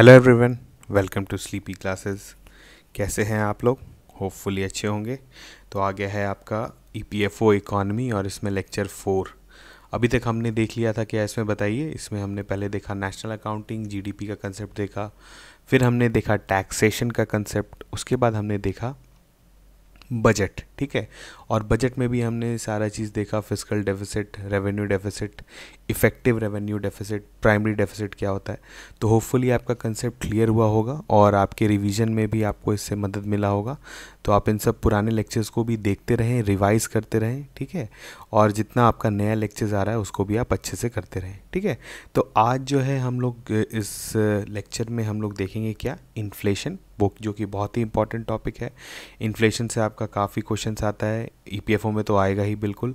Hello everyone, welcome to sleepy classes. कैसे हैं आप लोग? होपफुली अच्छे होंगे। तो आ गया है आपका ईपीएफओ इकॉनमी और इसमें लेक्चर 4। अभी तक हमने देख लिया था क्या इसमें, बताइए। इसमें हमने पहले देखा नेशनल अकाउंटिंग, जीडीपी का कंसेप्ट देखा, फिर हमने देखा टैक्सेशन का कंसेप्ट, उसके बाद हमने देखा बजट। ठीक है, और बजट में भी हमने सारा चीज़ देखा, fiscal deficit, revenue deficit, effective revenue deficit, primary deficit क्या होता है। तो होपफुली आपका कंसेप्ट क्लियर हुआ होगा और आपके रिवीजन में भी आपको इससे मदद मिला होगा। तो आप इन सब पुराने लेक्चर्स को भी देखते रहें, रिवाइज करते रहें। ठीक है, और जितना आपका नया लेक्चर्स आ रहा है उसको भी आप अच्छे से करते रहें। ठीक है, तो आज जो है हम लोग इस लेक्चर में हम लोग देखेंगे क्या, इन्फ्लेशन, वो जो कि बहुत ही इंपॉर्टेंट टॉपिक है। इन्फ्लेशन से आपका काफ़ी क्वेश्चंस आता है, ईपीएफओ में तो आएगा ही बिल्कुल,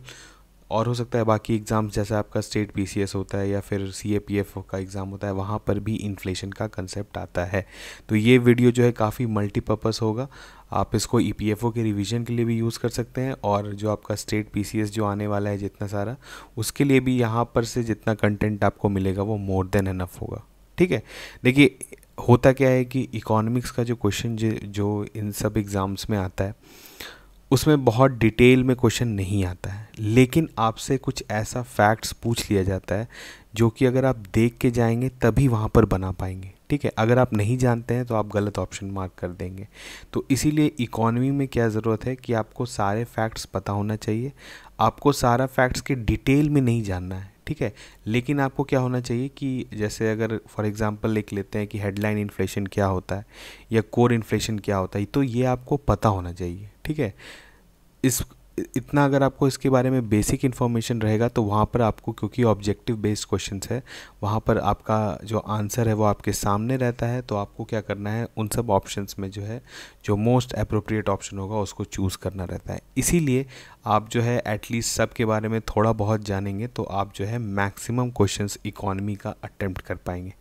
और हो सकता है बाकी एग्ज़ाम्स जैसे आपका स्टेट पीसीएस होता है या फिर सीएपीएफ का एग्ज़ाम होता है, वहाँ पर भी इन्फ्लेशन का कंसेप्ट आता है। तो ये वीडियो जो है काफ़ी मल्टीपर्पज़ होगा। आप इसको ईपीएफओ के रिवीजन के लिए भी यूज़ कर सकते हैं, और जो आपका स्टेट पीसीएस जो आने वाला है जितना सारा, उसके लिए भी यहाँ पर से जितना कंटेंट आपको मिलेगा वो मोर देन इनफ होगा। ठीक है, देखिए होता क्या है कि इकोनॉमिक्स का जो क्वेश्चन जो इन सब एग्ज़ाम्स में आता है उसमें बहुत डिटेल में क्वेश्चन नहीं आता है, लेकिन आपसे कुछ ऐसा फैक्ट्स पूछ लिया जाता है जो कि अगर आप देख के जाएंगे तभी वहाँ पर बना पाएंगे। ठीक है, अगर आप नहीं जानते हैं तो आप गलत ऑप्शन मार्क कर देंगे। तो इसीलिए इकोनॉमी में क्या ज़रूरत है कि आपको सारे फैक्ट्स पता होना चाहिए। आपको सारा फैक्ट्स के डिटेल में नहीं जानना है, ठीक है, लेकिन आपको क्या होना चाहिए कि जैसे अगर फॉर एग्जांपल लिख लेते हैं कि हेडलाइन इन्फ्लेशन क्या होता है या कोर इन्फ्लेशन क्या होता है, तो ये आपको पता होना चाहिए। ठीक है, इस इतना अगर आपको इसके बारे में बेसिक इन्फॉर्मेशन रहेगा तो वहाँ पर आपको, क्योंकि ऑब्जेक्टिव बेस्ड क्वेश्चंस है, वहाँ पर आपका जो आंसर है वो आपके सामने रहता है। तो आपको क्या करना है, उन सब ऑप्शंस में जो है जो मोस्ट अप्रोप्रिएट ऑप्शन होगा उसको चूज़ करना रहता है। इसीलिए आप जो है एटलीस्ट सब के बारे में थोड़ा बहुत जानेंगे तो आप जो है मैक्सिमम क्वेश्चंस इकोनॉमी का अटेम्प्ट कर पाएंगे।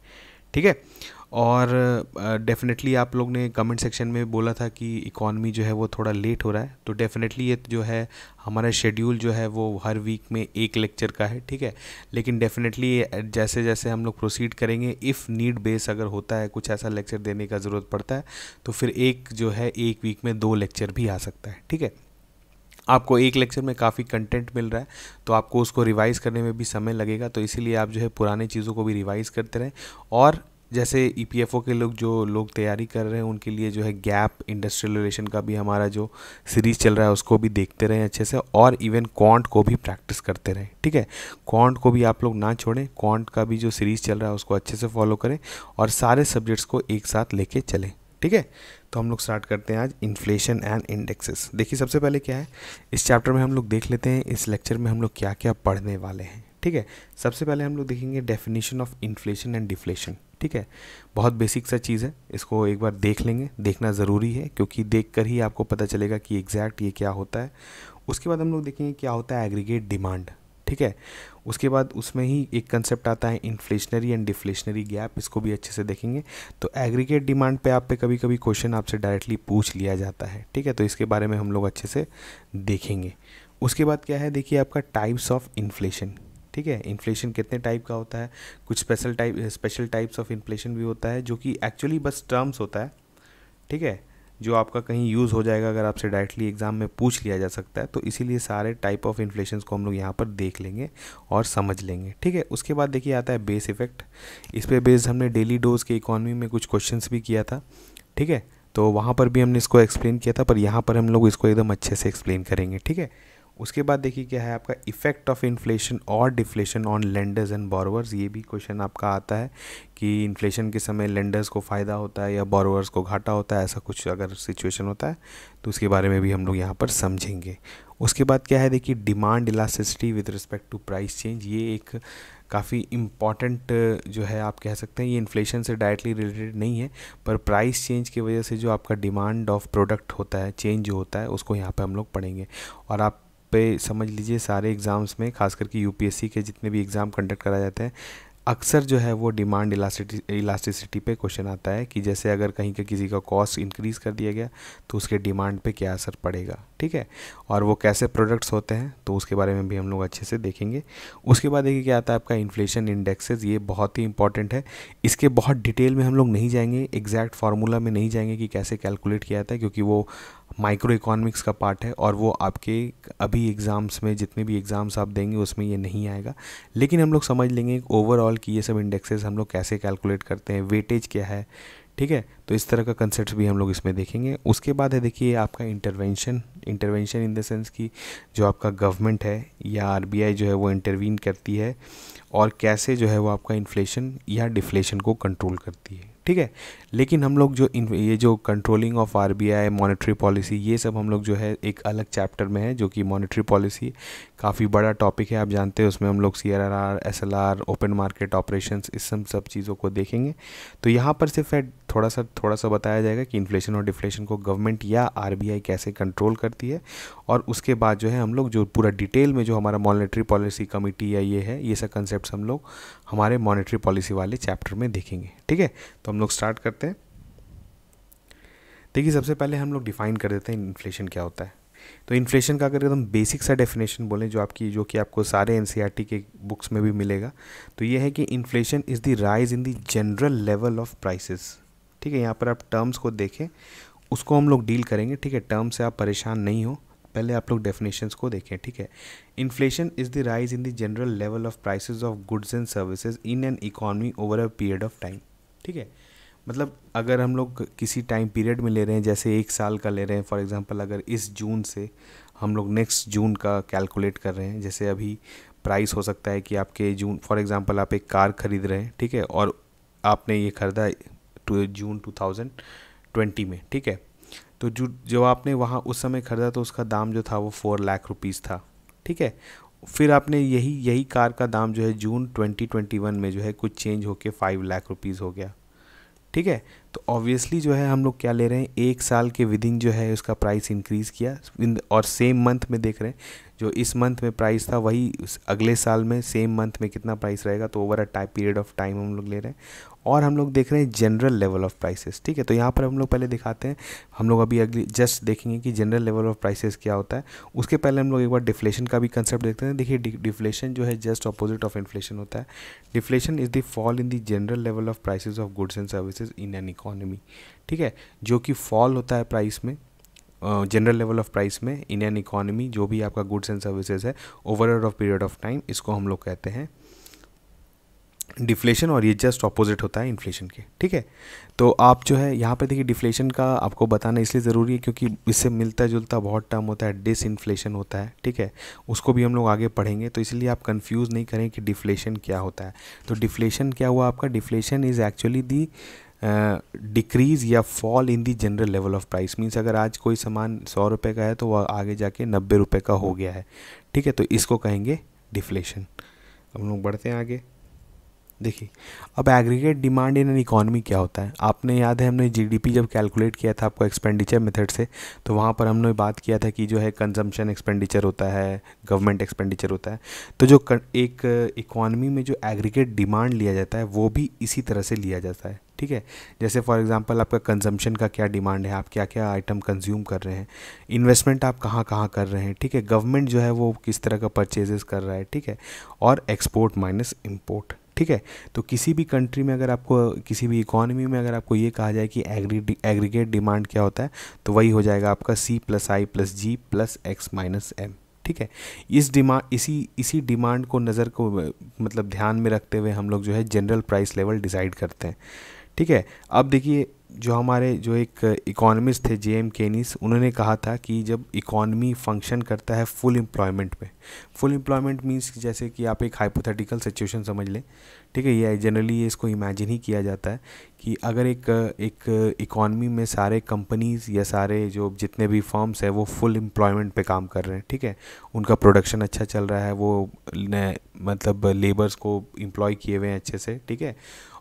ठीक है, और डेफिनेटली आप लोग ने कमेंट सेक्शन में बोला था कि इकॉनमी जो है वो थोड़ा लेट हो रहा है, तो डेफिनेटली ये जो है हमारा शेड्यूल जो है वो हर वीक में एक लेक्चर का है। ठीक है, लेकिन डेफिनेटली जैसे जैसे हम लोग प्रोसीड करेंगे, इफ़ नीड बेस अगर होता है कुछ ऐसा लेक्चर देने का ज़रूरत पड़ता है तो फिर एक जो है एक वीक में 2 लेक्चर भी आ सकता है। ठीक है, आपको एक लेक्चर में काफ़ी कंटेंट मिल रहा है तो आपको उसको रिवाइज़ करने में भी समय लगेगा, तो इसीलिए आप जो है पुरानी चीज़ों को भी रिवाइज़ करते रहें। और जैसे ईपीएफओ के लोग तैयारी कर रहे हैं उनके लिए जो है गैप इंडस्ट्रियल रिलेशन का भी हमारा जो सीरीज़ चल रहा है उसको भी देखते रहें अच्छे से, और इवन क्वांट को भी प्रैक्टिस करते रहें। ठीक है, क्वांट को भी आप लोग ना छोड़ें, क्वांट का भी जो सीरीज़ चल रहा है उसको अच्छे से फॉलो करें और सारे सब्जेक्ट्स को एक साथ लेके चलें। ठीक है, तो हम लोग स्टार्ट करते हैं आज इन्फ्लेशन एंड इंडेक्सेस। देखिए सबसे पहले क्या है, इस चैप्टर में हम लोग देख लेते हैं इस लेक्चर में हम लोग क्या क्या पढ़ने वाले हैं। ठीक है, सबसे पहले हम लोग देखेंगे definition of inflation and deflation. ठीक है, बहुत बेसिक सा चीज़ है, इसको एक बार देख लेंगे, देखना ज़रूरी है क्योंकि देख कर ही आपको पता चलेगा कि एग्जैक्ट ये क्या होता है। उसके बाद हम लोग देखेंगे क्या होता है एग्रीगेट डिमांड। ठीक है, उसके बाद उसमें ही एक कंसेप्ट आता है इन्फ्लेशनरी एंड डिफ्लेशनरी गैप, इसको भी अच्छे से देखेंगे। तो एग्रीगेट डिमांड पे आप पे कभी कभी क्वेश्चन आपसे डायरेक्टली पूछ लिया जाता है। ठीक है, तो इसके बारे में हम लोग अच्छे से देखेंगे। उसके बाद क्या है, देखिए आपका टाइप्स ऑफ इन्फ्लेशन। ठीक है, इन्फ्लेशन कितने टाइप का होता है, कुछ स्पेशल टाइप्स ऑफ इन्फ्लेशन भी होता है जो कि एक्चुअली बस टर्म्स होता है। ठीक है, जो आपका कहीं यूज़ हो जाएगा अगर आपसे डायरेक्टली एग्ज़ाम में पूछ लिया जा सकता है, तो इसीलिए सारे टाइप ऑफ इन्फ्लेशन को हम लोग यहाँ पर देख लेंगे और समझ लेंगे। ठीक है, उसके बाद देखिए आता है बेस इफेक्ट। इस पे बेस्ड हमने डेली डोज के इकोनॉमी में कुछ क्वेश्चंस भी किया था। ठीक है, तो वहाँ पर भी हमने इसको एक्सप्लेन किया था, पर यहाँ पर हम लोग इसको एकदम अच्छे से एक्सप्लेन करेंगे। ठीक है, उसके बाद देखिए क्या है आपका इफेक्ट ऑफ इन्फ्लेशन और deflation on lenders and borrowers. ये भी क्वेश्चन आपका आता है कि इन्फ्लेशन के समय लेंडर्स को फ़ायदा होता है या बोरोवर्स को घाटा होता है, ऐसा कुछ अगर सिचुएशन होता है तो उसके बारे में भी हम लोग यहाँ पर समझेंगे। उसके बाद क्या है, देखिए demand elasticity with respect to price change. ये एक काफ़ी इम्पॉर्टेंट जो है आप कह सकते हैं, ये इन्फ्लेशन से डायरेक्टली रिलेटेड नहीं है, पर प्राइस चेंज की वजह से जो आपका डिमांड ऑफ प्रोडक्ट होता है, चेंज जो होता है, उसको यहाँ पे हम लोग पढ़ेंगे। और आप पे समझ लीजिए सारे एग्ज़ाम्स में, खास करके यूपीएससी के जितने भी एग्ज़ाम कंडक्ट कराए जाते हैं, अक्सर जो है वो डिमांड इलास्टिसिटी पे क्वेश्चन आता है कि जैसे अगर कहीं का किसी का कॉस्ट इंक्रीज़ कर दिया गया तो उसके डिमांड पे क्या असर पड़ेगा, ठीक है, और वो कैसे प्रोडक्ट्स होते हैं तो उसके बारे में भी हम लोग अच्छे से देखेंगे। उसके बाद देखिए क्या आता है आपका इन्फ्लेशन इंडेक्सेस, ये बहुत ही इंपॉर्टेंट है। इसके बहुत डिटेल में हम लोग नहीं जाएंगे, एग्जैक्ट फार्मूला में नहीं जाएंगे कि कैसे कैलकुलेट किया जाता है, क्योंकि वो माइक्रो इकोनॉमिक्स का पार्ट है और वो आपके अभी एग्ज़ाम्स में जितने भी एग्ज़ाम्स आप देंगे उसमें ये नहीं आएगा। लेकिन हम लोग समझ लेंगे ओवरऑल कि ये सब इंडेक्सेस हम लोग कैसे कैलकुलेट करते हैं, वेटेज क्या है, ठीक है। तो इस तरह का कंसेप्ट भी हम लोग इसमें देखेंगे। उसके बाद है देखिए आपका इंटरवेंशन इन द सेंस कि जो आपका गवर्नमेंट है या आरबीआई जो है वो इंटरवीन करती है और कैसे जो है वो आपका इन्फ्लेशन या डिफ्लेशन को कंट्रोल करती है, ठीक है। लेकिन हम लोग जो ये जो controlling of RBI, monetary policy, ये सब हम लोग जो है एक अलग चैप्टर में है, जो कि मॉनेटरी पॉलिसी काफ़ी बड़ा टॉपिक है, आप जानते हैं। उसमें हम लोग CRR, SLR, open market operations, इस सब चीज़ों को देखेंगे। तो यहाँ पर सिर्फ थोड़ा सा बताया जाएगा कि इन्फ्लेशन और डिफ्लेशन को गवर्नमेंट या आरबीआई कैसे कंट्रोल करती है, और उसके बाद जो है हम लोग जो पूरा डिटेल में जो हमारा मॉनेटरी पॉलिसी कमिटी या ये है, ये सब कंसेप्ट हम लोग हमारे मॉनेटरी पॉलिसी वाले चैप्टर में देखेंगे, ठीक है। तो हम लोग स्टार्ट करते हैं। देखिए सबसे पहले हम लोग डिफाइन कर देते हैं इन्फ्लेशन क्या होता है। तो इन्फ्लेशन का अगर एकदम बेसिक सा डेफिनेशन बोलें जो कि आपको सारे एनसीईआरटी के बुक्स में भी मिलेगा, तो ये है कि inflation is the rise in the general level of prices, ठीक है। यहाँ पर आप टर्म्स को देखें, उसको हम लोग डील करेंगे, ठीक है। टर्म से आप परेशान नहीं हो, पहले आप लोग डेफिनेशंस को देखें, ठीक है। Inflation is the rise in the general level of prices of goods and services in an economy over a period of time, ठीक है। मतलब अगर हम लोग किसी टाइम पीरियड में ले रहे हैं, जैसे 1 साल का ले रहे हैं, फॉर एग्जांपल अगर इस जून से हम लोग नेक्स्ट जून का कैलकुलेट कर रहे हैं, जैसे अभी प्राइस हो सकता है कि आपके जून, फॉर एग्जांपल आप एक कार खरीद रहे हैं, ठीक है, और आपने ये खरीदा जून 2020 में, ठीक है। तो जो आपने वहाँ उस समय खरीदा तो उसका दाम जो था वो 4 लाख रुपीज़ था, ठीक है। फिर आपने यही कार का दाम जो है जून 2021 में जो है कुछ चेंज होके 5 लाख रुपीज़ हो गया, ठीक है। तो ऑब्वियसली जो है हम लोग क्या ले रहे हैं, 1 साल के विदिन जो है उसका प्राइस इंक्रीज़ किया, और सेम मंथ में देख रहे हैं जो इस मंथ में प्राइस था वही अगले साल में सेम मंथ में कितना प्राइस रहेगा, तो over a period of time हम लोग ले रहे हैं। और हम लोग देख रहे हैं जनरल लेवल ऑफ प्राइसेस, ठीक है। तो यहाँ पर हम लोग पहले दिखाते हैं, हम लोग अभी अगली जस्ट देखेंगे कि जनरल लेवल ऑफ प्राइसेस क्या होता है। उसके पहले हम लोग एक बार डिफ्लेशन का भी कंसेप्ट देखते हैं। देखिए डिफ्लेशन जो है जस्ट अपोजिट ऑफ इन्फ्लेशन होता है। Deflation is the fall in the general level of prices of goods and services in an economy, ठीक है। जो कि फॉल होता है प्राइस में, जनरल लेवल ऑफ प्राइस में इन एन इकोनॉमी, जो भी आपका गुड्स एंड सर्विसेज है over of period of time, इसको हम लोग कहते हैं डिफ्लेशन, और ये जस्ट ऑपोजिट होता है इन्फ्लेशन के, ठीक है। तो आप जो है यहाँ पे देखिए डिफ्लेशन का आपको बताना इसलिए ज़रूरी है क्योंकि इससे मिलता जुलता बहुत टर्म होता है, डिसइन्फ्लेशन होता है, ठीक है। उसको भी हम लोग आगे पढ़ेंगे, तो इसलिए आप कंफ्यूज नहीं करें कि डिफ्लेशन क्या होता है। तो डिफ्लेशन क्या हुआ आपका, deflation is actually the decrease या fall in the general level of price. Means अगर आज कोई सामान 100 रुपये का है तो वह आगे जाके 90 रुपये का हो गया है, ठीक है। तो इसको कहेंगे डिफ्लेशन। हम लोग बढ़ते हैं आगे। देखिए अब aggregate demand in an economy क्या होता है। आपने याद है हमने जीडीपी जब कैलकुलेट किया था आपको एक्सपेंडिचर मेथड से, तो वहाँ पर हमने बात किया था कि जो है कंजम्पशन एक्सपेंडिचर होता है, गवर्नमेंट एक्सपेंडिचर होता है। तो जो एक इकॉनमी में जो एग्रीगेट डिमांड लिया जाता है वो भी इसी तरह से लिया जाता है, ठीक है। जैसे फॉर एग्जांपल आपका कंजम्पशन का क्या डिमांड है, आप क्या क्या आइटम कंज्यूम कर रहे हैं, इन्वेस्टमेंट आप कहाँ कहाँ कर रहे हैं, ठीक है। गवर्नमेंट जो है वो किस तरह का परचेजेस कर रहा है, ठीक है। और एक्सपोर्ट माइनस इम्पोर्ट, ठीक है। तो किसी भी कंट्री में अगर आपको, किसी भी इकॉनमी में अगर आपको ये कहा जाए कि एग्रीगेट डिमांड क्या होता है, तो वही हो जाएगा आपका C+I+G+X-M, ठीक है। इसी डिमांड को मतलब ध्यान में रखते हुए हम लोग जो है जनरल प्राइस लेवल डिसाइड करते हैं, ठीक है। अब देखिए जो हमारे जो एक इकोनॉमिस्ट थे जेएम केनीस, उन्होंने कहा था कि जब इकॉनमी फंक्शन करता है फुल एम्प्लॉयमेंट में, फुल एम्प्लॉयमेंट मीन्स जैसे कि आप एक हाइपोथेटिकल सिचुएशन समझ लें, ठीक है। ये जनरली ये इसको इमेजिन ही किया जाता है कि अगर एक इकॉनमी में सारे कंपनीज़ या सारे जो जितने भी फर्म्स हैं वो फुल एम्प्लॉयमेंट पे काम कर रहे हैं, ठीक है। उनका प्रोडक्शन अच्छा चल रहा है, वो मतलब लेबर्स को एम्प्लॉय किए हुए हैं अच्छे से, ठीक है।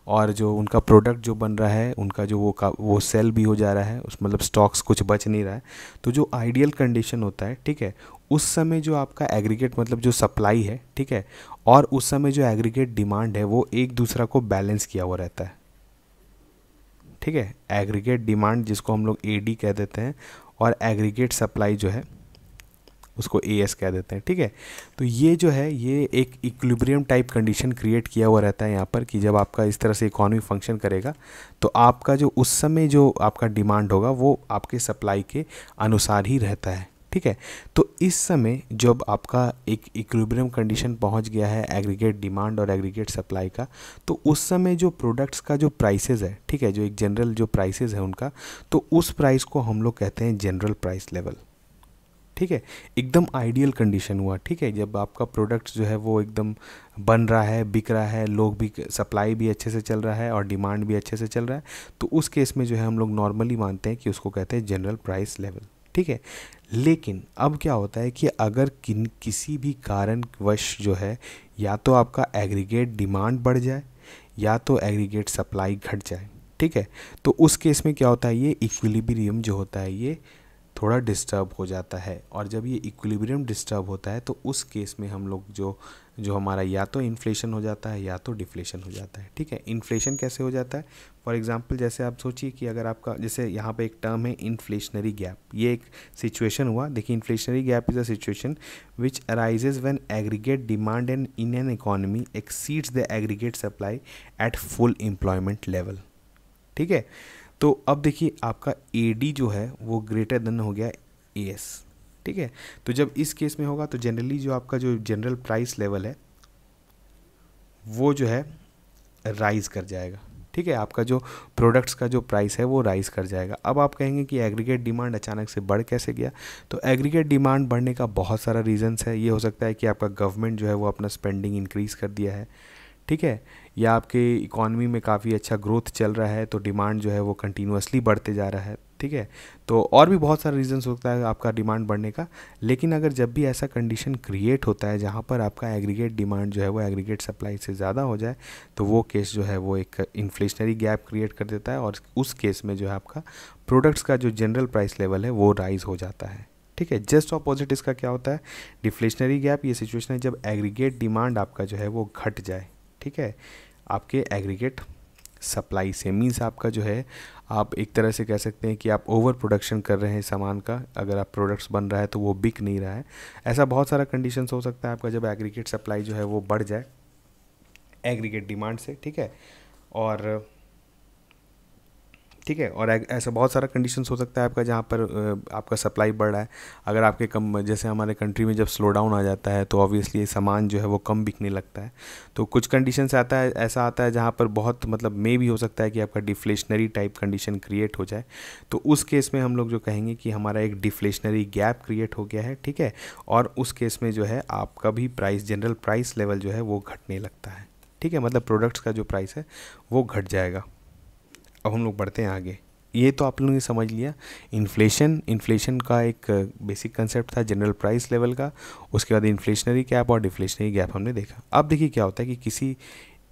और जो उनका प्रोडक्ट जो बन रहा है उनका जो वो सेल भी हो जा रहा है, उस मतलब स्टॉक्स कुछ बच नहीं रहा है। तो जो आइडियल कंडीशन होता है, ठीक है, उस समय जो आपका एग्रीगेट मतलब जो सप्लाई है, ठीक है, और उस समय जो एग्रीगेट डिमांड है वो एक दूसरा को बैलेंस किया हुआ रहता है, ठीक है। एग्रीगेट डिमांड जिसको हम लोग एडी कह देते हैं और एग्रीगेट सप्लाई जो है उसको एएस कह देते हैं, ठीक है। तो ये जो है ये एक इक्विलिब्रियम टाइप कंडीशन क्रिएट किया हुआ रहता है यहाँ पर कि जब आपका इस तरह से इकोनॉमी फंक्शन करेगा तो आपका जो उस समय जो आपका डिमांड होगा वो आपके सप्लाई के अनुसार ही रहता है, ठीक है। तो इस समय जब आपका एक इक्विलिब्रियम कंडीशन पहुंच गया है एग्रीगेट डिमांड और एग्रीगेट सप्लाई का, तो उस समय जो प्रोडक्ट्स का जो प्राइसेस है, ठीक है, जो एक जनरल जो प्राइसेस है उनका, तो उस प्राइस को हम लोग कहते हैं जनरल प्राइस लेवल, ठीक है। एकदम आइडियल कंडीशन हुआ, ठीक है, जब आपका प्रोडक्ट जो है वो एकदम बन रहा है, बिक रहा है, लोग भी, सप्लाई भी अच्छे से चल रहा है और डिमांड भी अच्छे से चल रहा है, तो उस केस में जो है हम लोग नॉर्मली मानते हैं कि उसको कहते हैं जनरल प्राइस लेवल, ठीक है। लेकिन अब क्या होता है कि अगर किसी भी कारणवश जो है या तो आपका एग्रीगेट डिमांड बढ़ जाए या तो एग्रीगेट सप्लाई घट जाए, ठीक है, तो उस केस में क्या होता है, ये इक्विलिब्रियम जो होता है ये थोड़ा डिस्टर्ब हो जाता है। और जब ये इक्विलिब्रियम डिस्टर्ब होता है तो उस केस में हम लोग जो हमारा या तो इन्फ्लेशन हो जाता है या तो डिफ्लेशन हो जाता है, ठीक है। इन्फ्लेशन कैसे हो जाता है, फॉर एग्जांपल जैसे आप सोचिए कि अगर आपका, जैसे यहाँ पे एक टर्म है इन्फ्लेशनरी गैप, ये एक सिचुएशन हुआ। देखिए, inflationary gap is a situation which arises when aggregate demand in an economy exceeds the aggregate supply at full employment level, ठीक है। तो अब देखिए आपका एडी जो है वो ग्रेटर देन हो गया एएस, ठीक है। तो जब इस केस में होगा तो जनरली जो आपका जो जनरल प्राइस लेवल है वो जो है राइज कर जाएगा, ठीक है। आपका जो प्रोडक्ट्स का जो प्राइस है वो राइज कर जाएगा। अब आप कहेंगे कि एग्रीगेट डिमांड अचानक से बढ़ कैसे गया, तो एग्रीगेट डिमांड बढ़ने का बहुत सारा रीजंस है। ये हो सकता है कि आपका गवर्नमेंट जो है वो अपना स्पेंडिंग इंक्रीज़ कर दिया है, ठीक है, या आपके इकॉनमी में काफ़ी अच्छा ग्रोथ चल रहा है तो डिमांड जो है वो कंटिन्यूसली बढ़ते जा रहा है, ठीक है। तो और भी बहुत सारा रीजंस होता है आपका डिमांड बढ़ने का। लेकिन अगर जब भी ऐसा कंडीशन क्रिएट होता है जहाँ पर आपका एग्रीगेट डिमांड जो है वो एग्रीगेट सप्लाई से ज़्यादा हो जाए तो वो केस जो है वो एक इन्फ्लेशनरी गैप क्रिएट कर देता है और उस केस में जो है आपका प्रोडक्ट्स का जो जनरल प्राइस लेवल है वो राइज हो जाता है, ठीक है। जस्ट ऑपोजिट इसका क्या होता है, डिफ्लेशनरी गैप। ये सिचुएशन है जब एग्रीगेट डिमांड आपका जो है वो घट जाए, ठीक है, आपके एग्रीगेट सप्लाई से। मीन्स आपका जो है आप एक तरह से कह सकते हैं कि आप ओवर प्रोडक्शन कर रहे हैं सामान का, अगर आप प्रोडक्ट्स बन रहा है तो वो बिक नहीं रहा है। ऐसा बहुत सारा कंडीशंस हो सकता है आपका जब एग्रीगेट सप्लाई जो है वो बढ़ जाए एग्रीगेट डिमांड से, ठीक है, और ठीक है, और ऐसा बहुत सारा कंडीशंस हो सकता है आपका जहाँ पर आपका सप्लाई बढ़ रहा है। अगर आपके कम, जैसे हमारे कंट्री में जब स्लो डाउन आ जाता है तो ऑब्वियसली सामान जो है वो कम बिकने लगता है। तो कुछ कंडीशंस आता है, ऐसा आता है जहाँ पर बहुत मतलब मे भी हो सकता है कि आपका डिफ्लेशनरी टाइप कंडीशन क्रिएट हो जाए। तो उस केस में हम लोग जो कहेंगे कि हमारा एक डिफ्लेशनरी गैप क्रिएट हो गया है, ठीक है, और उस केस में जो है आपका भी प्राइस, जनरल प्राइस लेवल जो है वो घटने लगता है, ठीक है, मतलब प्रोडक्ट्स का जो प्राइस है वो घट जाएगा। अब हम लोग बढ़ते हैं आगे। ये तो आप लोगों ने समझ लिया इन्फ्लेशन का एक बेसिक कंसेप्ट था जनरल प्राइस लेवल का। उसके बाद इन्फ्लेशनरी गैप और डिफ्लेशनरी गैप हमने देखा। अब देखिए क्या होता है कि किसी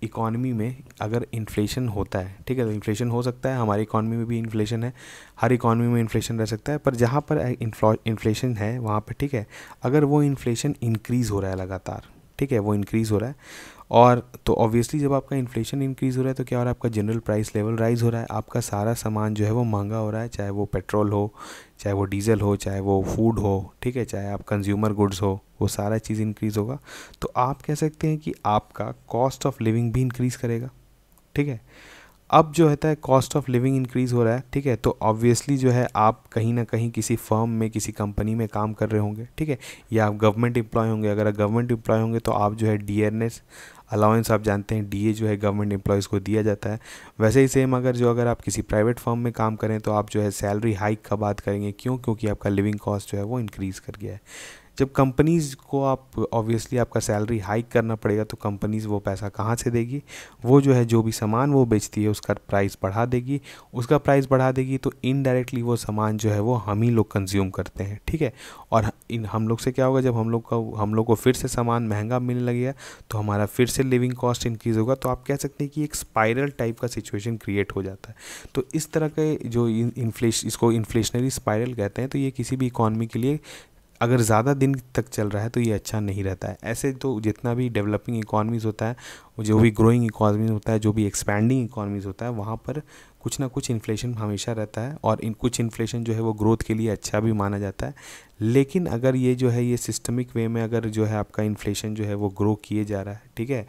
इकॉनमी में अगर इन्फ्लेशन होता है, ठीक है, तो इन्फ्लेशन हो सकता है, हमारी इकॉनमी में भी इन्फ्लेशन है, हर इकॉनमी में इन्फ्लेशन रह सकता है, पर जहाँ पर इन्फ्लेशन है वहाँ पर, ठीक है, अगर वो इन्फ्लेशन इंक्रीज़ हो रहा है लगातार, ठीक है, वो इंक्रीज़ हो रहा है, और तो ऑब्वियसली जब आपका इन्फ्लेशन इंक्रीज़ हो रहा है तो क्या हो रहा है, आपका जनरल प्राइस लेवल राइज़ हो रहा है, आपका सारा सामान जो है वो महंगा हो रहा है, चाहे वो पेट्रोल हो, चाहे वो डीजल हो, चाहे वो फूड हो, ठीक है, चाहे आप कंज्यूमर गुड्स हो, वो सारा चीज़ इंक्रीज़ होगा। तो आप कह सकते हैं कि आपका कॉस्ट ऑफ लिविंग भी इंक्रीज़ करेगा, ठीक है। अब जो होता है कॉस्ट ऑफ लिविंग इंक्रीज़ हो रहा है, ठीक है, तो ऑब्वियसली जो है आप कहीं ना कहीं किसी फर्म में, किसी कंपनी में काम कर रहे होंगे, ठीक है, या आप गवर्नमेंट एम्प्लॉय होंगे। अगर आप गवर्नमेंट एम्प्लॉय होंगे तो आप जो है डीएनएस अलाउंस, आप जानते हैं डीए जो है गवर्नमेंट एम्प्लॉयज़ को दिया जाता है। वैसे ही सेम अगर आप किसी प्राइवेट फर्म में काम करें तो आप जो है सैलरी हाइक का बात करेंगे। क्यों? क्योंकि आपका लिविंग कॉस्ट जो है वो इंक्रीज़ कर गया है। जब कंपनीज़ को आप ऑब्वियसली आपका सैलरी हाइक करना पड़ेगा तो कंपनीज़ वो पैसा कहाँ से देगी? वो जो है जो भी सामान वो बेचती है उसका प्राइस बढ़ा देगी। उसका प्राइस बढ़ा देगी तो इनडायरेक्टली वो सामान जो है वो हम ही लोग कंज्यूम करते हैं, ठीक है। और इन हम लोग से क्या होगा, जब हम लोग को फिर से सामान महंगा मिलने लगेगा तो हमारा फिर से लिविंग कॉस्ट इंक्रीज़ होगा। तो आप कह सकते हैं कि एक स्पाइरल टाइप का सिचुएशन क्रिएट हो जाता है। तो इस तरह के जो इसको इन्फ्लेशनरी स्पाइरल कहते हैं, तो ये किसी भी इकॉनमी के लिए अगर ज़्यादा दिन तक चल रहा है तो ये अच्छा नहीं रहता है। ऐसे तो जितना भी डेवलपिंग इकॉनमीज़ होता है, जो भी ग्रोइंग इकॉनमी होता है, जो भी एक्सपैंडिंग इकॉनमीज़ होता है, वहाँ पर कुछ ना कुछ इन्फ्लेशन हमेशा रहता है, और इन कुछ इन्फ्लेशन जो है वो ग्रोथ के लिए अच्छा भी माना जाता है। लेकिन अगर ये जो है ये सिस्टमिक वे में अगर जो है आपका इन्फ्लेशन जो है वो ग्रो किए जा रहा है, ठीक है,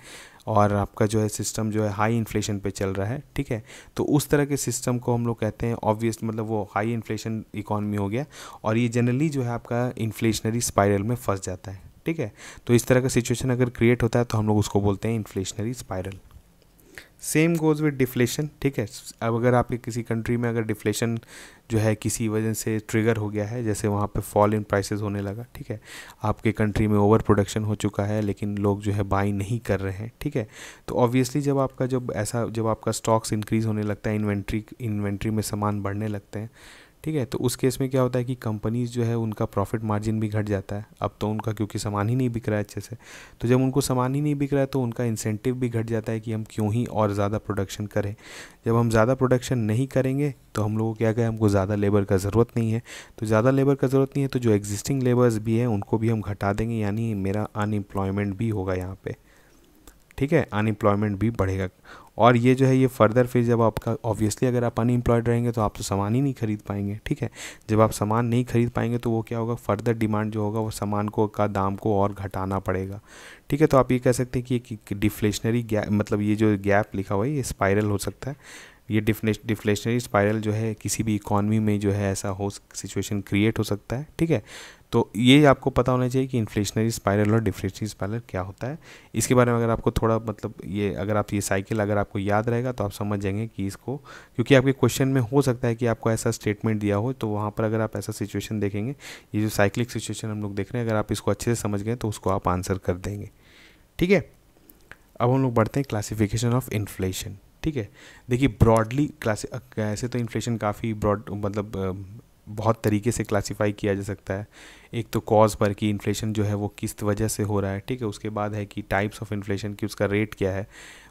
और आपका जो है सिस्टम जो है हाई इन्फ्लेशन पे चल रहा है, ठीक है, तो उस तरह के सिस्टम को हम लोग कहते हैं ऑब्वियस, मतलब वो हाई इन्फ्लेशन इकॉनमी हो गया, और ये जनरली जो है आपका इन्फ्लेशनरी स्पाइरल में फंस जाता है, ठीक है। तो इस तरह का सिचुएशन अगर क्रिएट होता है तो हम लोग उसको बोलते हैं inflationary spiral. Same goes with deflation, ठीक है। अब अगर आपके किसी कंट्री में अगर डिफ्लेशन जो है किसी वजह से ट्रिगर हो गया है, जैसे वहाँ पे फॉल इन प्राइसेस होने लगा, ठीक है, आपके कंट्री में ओवर प्रोडक्शन हो चुका है लेकिन लोग जो है बाई नहीं कर रहे हैं, ठीक है, तो ऑब्वियसली जब आपका स्टॉक्स इंक्रीज़ होने लगता है, इन्वेंट्री में सामान बढ़ने लगते हैं, ठीक है, तो उस केस में क्या होता है कि कंपनीज़ जो है उनका प्रॉफिट मार्जिन भी घट जाता है। अब तो उनका क्योंकि सामान ही नहीं बिक रहा है अच्छे से, तो जब उनको सामान ही नहीं बिक रहा है तो उनका इंसेंटिव भी घट जाता है कि हम क्यों ही और ज़्यादा प्रोडक्शन करें। जब हम ज़्यादा प्रोडक्शन नहीं करेंगे तो हम लोगों को क्या कहें, हमको ज़्यादा लेबर का ज़रूरत नहीं है, तो ज़्यादा लेबर का ज़रूरत नहीं है तो जो एग्जिस्टिंग लेबर्स भी हैं उनको भी हम घटा देंगे, यानी मेरा अनएम्प्लॉयमेंट भी होगा यहाँ पे, ठीक है, अनएम्प्लॉयमेंट भी बढ़ेगा। और ये जो है ये फर्दर फिर जब आपका ऑब्वियसली अगर आप अनएम्प्लॉयड रहेंगे तो आप तो सामान ही नहीं खरीद पाएंगे, ठीक है, जब आप सामान नहीं खरीद पाएंगे तो वो क्या होगा, फर्दर डिमांड जो होगा वो सामान को का दाम को और घटाना पड़ेगा, ठीक है। तो आप ये कह सकते हैं कि एक डिफ्लेशनरी गैप, मतलब ये जो गैप लिखा हुआ है ये स्पाइरल हो सकता है। ये डिफ्लेशनरी स्पाइरल जो है किसी भी इकॉनमी में जो है ऐसा हो सिचुएशन क्रिएट हो सकता है, ठीक है। तो ये आपको पता होना चाहिए कि इन्फ्लेशनरी स्पाइरल और डिफ्लेशनरी स्पाइरल क्या होता है। इसके बारे में अगर आपको थोड़ा मतलब ये अगर आप ये साइकिल अगर आपको याद रहेगा तो आप समझ जाएंगे कि इसको, क्योंकि आपके क्वेश्चन में हो सकता है कि आपको ऐसा स्टेटमेंट दिया हो, तो वहाँ पर अगर आप ऐसा सिचुएशन देखेंगे, ये जो साइक्लिक सिचुएशन हम लोग देख रहे हैं, अगर आप इसको अच्छे से समझ गए तो उसको आप आंसर कर देंगे, ठीक है। अब हम लोग बढ़ते हैं क्लासिफिकेशन ऑफ इन्फ्लेशन, ठीक है। देखिए ब्रॉडली ऐसे तो इन्फ्लेशन काफ़ी ब्रॉड मतलब बहुत तरीके से क्लासिफाई किया जा सकता है। एक तो कॉज पर कि इन्फ्लेशन जो है वो किस वजह से हो रहा है, ठीक है, उसके बाद है कि टाइप्स ऑफ इन्फ्लेशन की उसका रेट क्या है,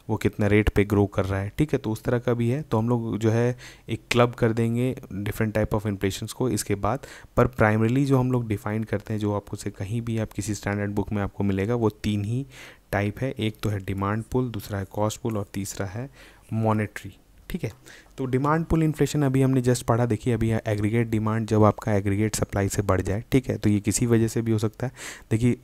वो कितना रेट पे ग्रो कर रहा है, ठीक है, तो उस तरह का भी है। तो हम लोग जो है एक क्लब कर देंगे डिफरेंट टाइप ऑफ इन्फ्लेशंस को इसके बाद, पर प्राइमरीली जो हम लोग डिफाइन करते हैं, जो आपको से कहीं भी आप किसी स्टैंडर्ड बुक में आपको मिलेगा, वो 3 ही टाइप है। एक तो है डिमांड पुल, दूसरा है कॉस्ट पुल और तीसरा है मॉनेटरी, ठीक है। तो डिमांड पुल इन्फ्लेशन अभी हमने जस्ट पढ़ा, देखिए अभी एग्रीगेट डिमांड जब आपका एग्रीगेट सप्लाई से बढ़ जाए, ठीक है, तो ये किसी वजह से भी हो सकता है। देखिए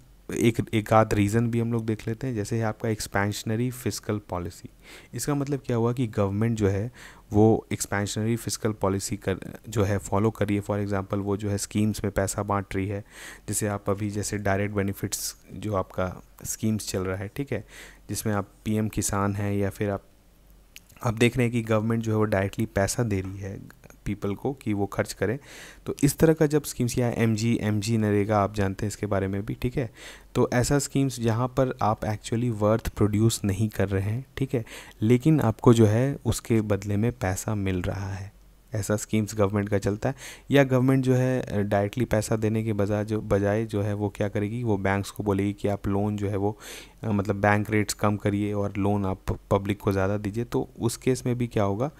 एक आध रीज़न भी हम लोग देख लेते हैं, जैसे आपका एक्सपेंशनरी फिस्कल पॉलिसी। इसका मतलब क्या हुआ कि गवर्नमेंट जो है वो एक्सपेंशनरी फिस्कल पॉलिसी कर जो है फॉलो करिए। फॉर एग्जांपल वो जो है स्कीम्स में पैसा बांट रही है, जैसे आप अभी जैसे डायरेक्ट बेनिफिट्स जो आपका स्कीम्स चल रहा है, ठीक है, जिसमें आप पीएम किसान हैं या फिर आप देख रहे हैं कि गवर्नमेंट जो है वो डायरेक्टली पैसा दे रही है पीपल को कि वो खर्च करें। तो इस तरह का जब स्कीम्स या एमजी नरेगा आप जानते हैं इसके बारे में भी, ठीक है, तो ऐसा स्कीम्स जहाँ पर आप एक्चुअली वर्थ प्रोड्यूस नहीं कर रहे हैं, ठीक है, लेकिन आपको जो है उसके बदले में पैसा मिल रहा है, ऐसा स्कीम्स गवर्नमेंट का चलता है। या गवर्नमेंट जो है डायरेक्टली पैसा देने के बजाय जो है वो क्या करेगी, वो बैंक्स को बोलेगी कि आप लोन जो है वो मतलब बैंक रेट्स कम करिए और लोन आप पब्लिक को ज़्यादा दीजिए। तो उस केस में भी क्या होगा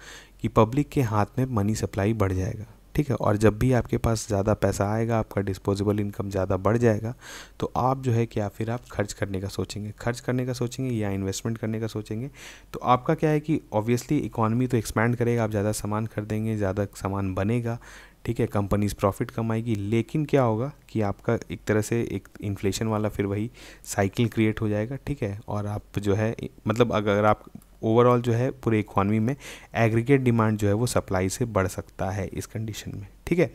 कि पब्लिक के हाथ में मनी सप्लाई बढ़ जाएगा, ठीक है, और जब भी आपके पास ज़्यादा पैसा आएगा, आपका डिस्पोजेबल इनकम ज़्यादा बढ़ जाएगा, तो आप जो है क्या फिर आप खर्च करने का सोचेंगे या इन्वेस्टमेंट करने का सोचेंगे। तो आपका क्या है कि ऑब्वियसली इकॉनमी तो एक्सपैंड करेगा, आप ज़्यादा सामान खरीदेंगे, ज़्यादा सामान बनेगा, ठीक है, कंपनीज प्रॉफिट कमाएगी, लेकिन क्या होगा कि आपका एक तरह से एक इन्फ्लेशन वाला फिर वही साइकिल क्रिएट हो जाएगा, ठीक है, और आप जो है मतलब अगर आप ओवरऑल जो है पूरे इकॉनमी में एग्रीगेट डिमांड जो है वो सप्लाई से बढ़ सकता है इस कंडीशन में, ठीक है।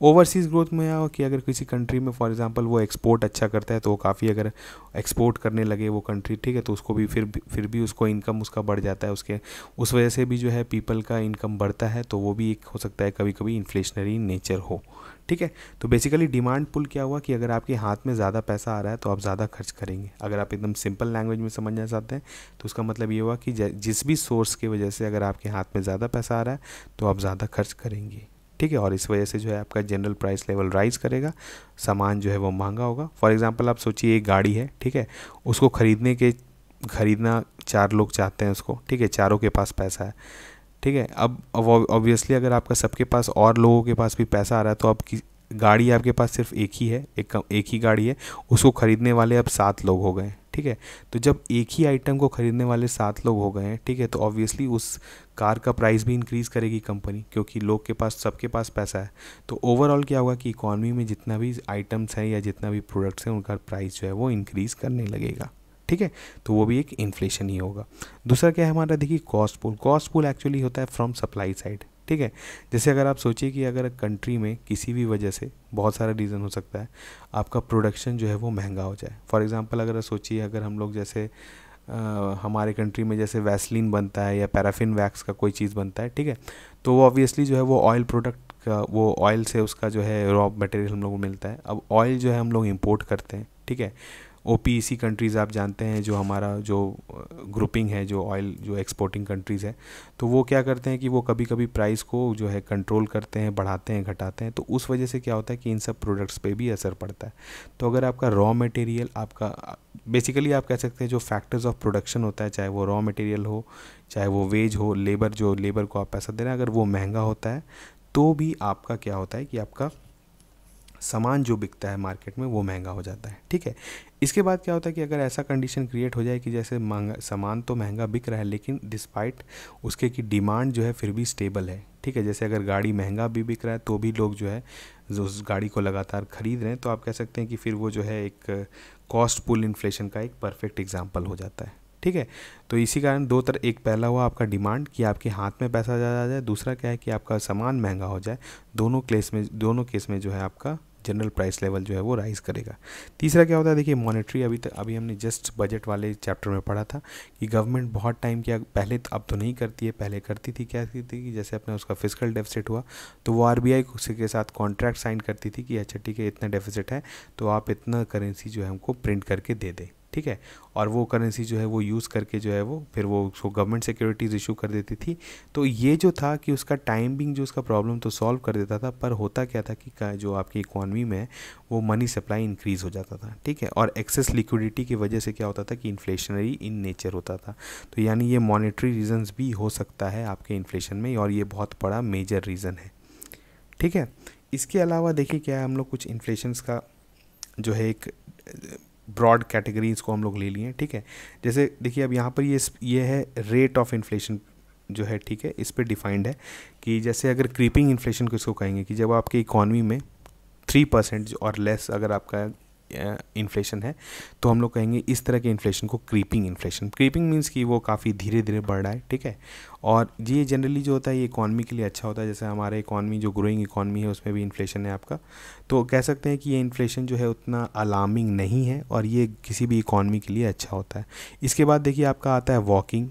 ओवरसीज़ ग्रोथ में क्या हो कि अगर किसी कंट्री में फॉर एग्जांपल वो एक्सपोर्ट अच्छा करता है तो वो काफ़ी अगर एक्सपोर्ट करने लगे वो कंट्री, ठीक है, तो उसको भी फिर भी उसको इनकम उसका बढ़ जाता है, उसके उस वजह से भी जो है पीपल का इनकम बढ़ता है, तो वो भी एक हो सकता है कभी कभी इन्फ्लेशनरी नेचर हो, ठीक है। तो बेसिकली डिमांड पुल क्या हुआ कि अगर आपके हाथ में ज़्यादा पैसा आ रहा है तो आप ज़्यादा खर्च करेंगे। अगर आप एकदम सिंपल लैंग्वेज में समझना चाहते हैं तो उसका मतलब ये हुआ कि जिस भी सोर्स की वजह से अगर आपके हाथ में ज़्यादा पैसा आ रहा है तो आप ज़्यादा खर्च करेंगे, ठीक है, और इस वजह से जो है आपका जनरल प्राइस लेवल राइज करेगा, सामान जो है वो महंगा होगा। फॉर एग्जांपल आप सोचिए एक गाड़ी है, ठीक है, उसको खरीदना 4 लोग चाहते हैं उसको, ठीक है, चारों के पास पैसा है, ठीक है। अब ऑब्वियसली अगर आपका सबके पास और लोगों के पास भी पैसा आ रहा है तो अब गाड़ी आपके पास सिर्फ एक ही है, एक ही गाड़ी है, उसको ख़रीदने वाले अब 7 लोग हो गए हैं, ठीक है। तो जब एक ही आइटम को ख़रीदने वाले 7 लोग हो गए हैं, ठीक है, तो ऑब्वियसली उस कार का प्राइस भी इंक्रीज़ करेगी कंपनी, क्योंकि लोग के पास, सबके पास पैसा है। तो ओवरऑल क्या होगा कि इकॉनमी में जितना भी आइटम्स हैं या जितना भी प्रोडक्ट्स हैं उनका प्राइस जो है वो इंक्रीज़ करने लगेगा, ठीक है। तो वो भी एक इन्फ्लेशन ही होगा। दूसरा क्या है हमारा, देखिए कॉस्ट पुल। कॉस्ट पुल एक्चुअली होता है फ्रॉम सप्लाई साइड, ठीक है। जैसे अगर आप सोचिए कि अगर कंट्री में किसी भी वजह से, बहुत सारा रीज़न हो सकता है, आपका प्रोडक्शन जो है वो महंगा हो जाए। फॉर एग्जांपल अगर सोचिए, अगर हम लोग जैसे हमारे कंट्री में जैसे वैसलीन बनता है या पैराफिन वैक्स का कोई चीज़ बनता है, ठीक है, तो वो ऑब्वियसली जो है वो ऑयल प्रोडक्ट का, वो ऑयल से उसका जो है रॉ मटेरियल हम लोग को मिलता है। अब ऑयल जो है हम लोग इंपोर्ट करते हैं, ठीक है। ओपीईसी कंट्रीज़ आप जानते हैं, जो हमारा जो ग्रुपिंग है, जो ऑयल जो एक्सपोर्टिंग कंट्रीज़ है, तो वो क्या करते हैं कि वो कभी कभी प्राइस को जो है कंट्रोल करते हैं, बढ़ाते हैं, घटाते हैं। तो उस वजह से क्या होता है कि इन सब प्रोडक्ट्स पे भी असर पड़ता है। तो अगर आपका रॉ मटेरियल, आपका बेसिकली आप कह सकते हैं जो फैक्टर्स ऑफ प्रोडक्शन होता है, चाहे वो रॉ मटेरियल हो, चाहे वो वेज हो, लेबर, जो लेबर को आप पैसा दे रहे हैं, अगर वो महंगा होता है तो भी आपका क्या होता है कि आपका सामान जो बिकता है मार्केट में वो महंगा हो जाता है, ठीक है। इसके बाद क्या होता है कि अगर ऐसा कंडीशन क्रिएट हो जाए कि जैसे महंगा सामान तो महंगा बिक रहा है, लेकिन डिस्पाइट उसके कि डिमांड जो है फिर भी स्टेबल है, ठीक है। जैसे अगर गाड़ी महंगा भी बिक रहा है तो भी लोग जो है जो उस गाड़ी को लगातार ख़रीद रहे हैं, तो आप कह सकते हैं कि फिर वो जो है एक कॉस्ट पुल इन्फ्लेशन का एक परफेक्ट एग्जाम्पल हो जाता है, ठीक है। तो इसी कारण दो तरह, एक पहला हुआ आपका डिमांड कि आपके हाथ में पैसा ज़्यादा आ जाए, दूसरा क्या है कि आपका सामान महंगा हो जाए। दोनों केस में जो है आपका जनरल प्राइस लेवल जो है वो राइज़ करेगा। तीसरा क्या होता है, देखिए मॉनेटरी। अभी हमने जस्ट बजट वाले चैप्टर में पढ़ा था कि गवर्नमेंट बहुत टाइम किया, पहले अब तो नहीं करती है, पहले करती थी। क्या करती थी कि जैसे अपना उसका फिजिकल डेफिसिट हुआ तो वो आरबीआई के साथ कॉन्ट्रैक्ट साइन करती थी कि अच्छा ठीक है, इतना डेफिसिट है तो आप इतना करेंसी जो है हमको प्रिंट करके दे दें, ठीक है। और वो करेंसी जो है वो यूज़ करके जो है वो फिर वो उसको गवर्नमेंट सिक्योरिटीज़ इशू कर देती थी। तो ये जो था कि उसका टाइमिंग जो उसका प्रॉब्लम तो सॉल्व कर देता था, पर होता क्या था कि जो आपकी इकॉनमी में है वो मनी सप्लाई इंक्रीज़ हो जाता था, ठीक है। और एक्सेस लिक्विडिटी की वजह से क्या होता था कि इन्फ्लेशनरी इन नेचर होता था। तो यानी ये मॉनेटरी रीजंस भी हो सकता है आपके इन्फ्लेशन में, और ये बहुत बड़ा मेजर रीज़न है, ठीक है। इसके अलावा देखिए क्या है, हम लोग कुछ इन्फ्लेशंस का जो है एक ब्रॉड कैटेगरीज को हम लोग ले लिए हैं, ठीक है। जैसे देखिए अब यहाँ पर ये है रेट ऑफ इन्फ्लेशन जो है, ठीक है। इस पर डिफाइंड है कि जैसे अगर क्रीपिंग इन्फ्लेशन किसको कहेंगे कि जब आपकी इकॉनमी में 3% और लेस अगर आपका इन्फ्लेशन है तो हम लोग कहेंगे इस तरह के इन्फ्लेशन को क्रीपिंग इन्फ्लेशन। क्रीपिंग मीन्स कि वो काफ़ी धीरे धीरे बढ़ रहा है, ठीक है। और ये जनरली जो होता है ये इकॉनमी के लिए अच्छा होता है। जैसे हमारे इकॉनमी जो ग्रोइंग इकॉनमी है उसमें भी इन्फ्लेशन है आपका, तो कह सकते हैं कि ये इन्फ्लेशन जो है उतना अलार्मिंग नहीं है और ये किसी भी इकॉनमी के लिए अच्छा होता है। इसके बाद देखिए आपका आता है वॉकिंग,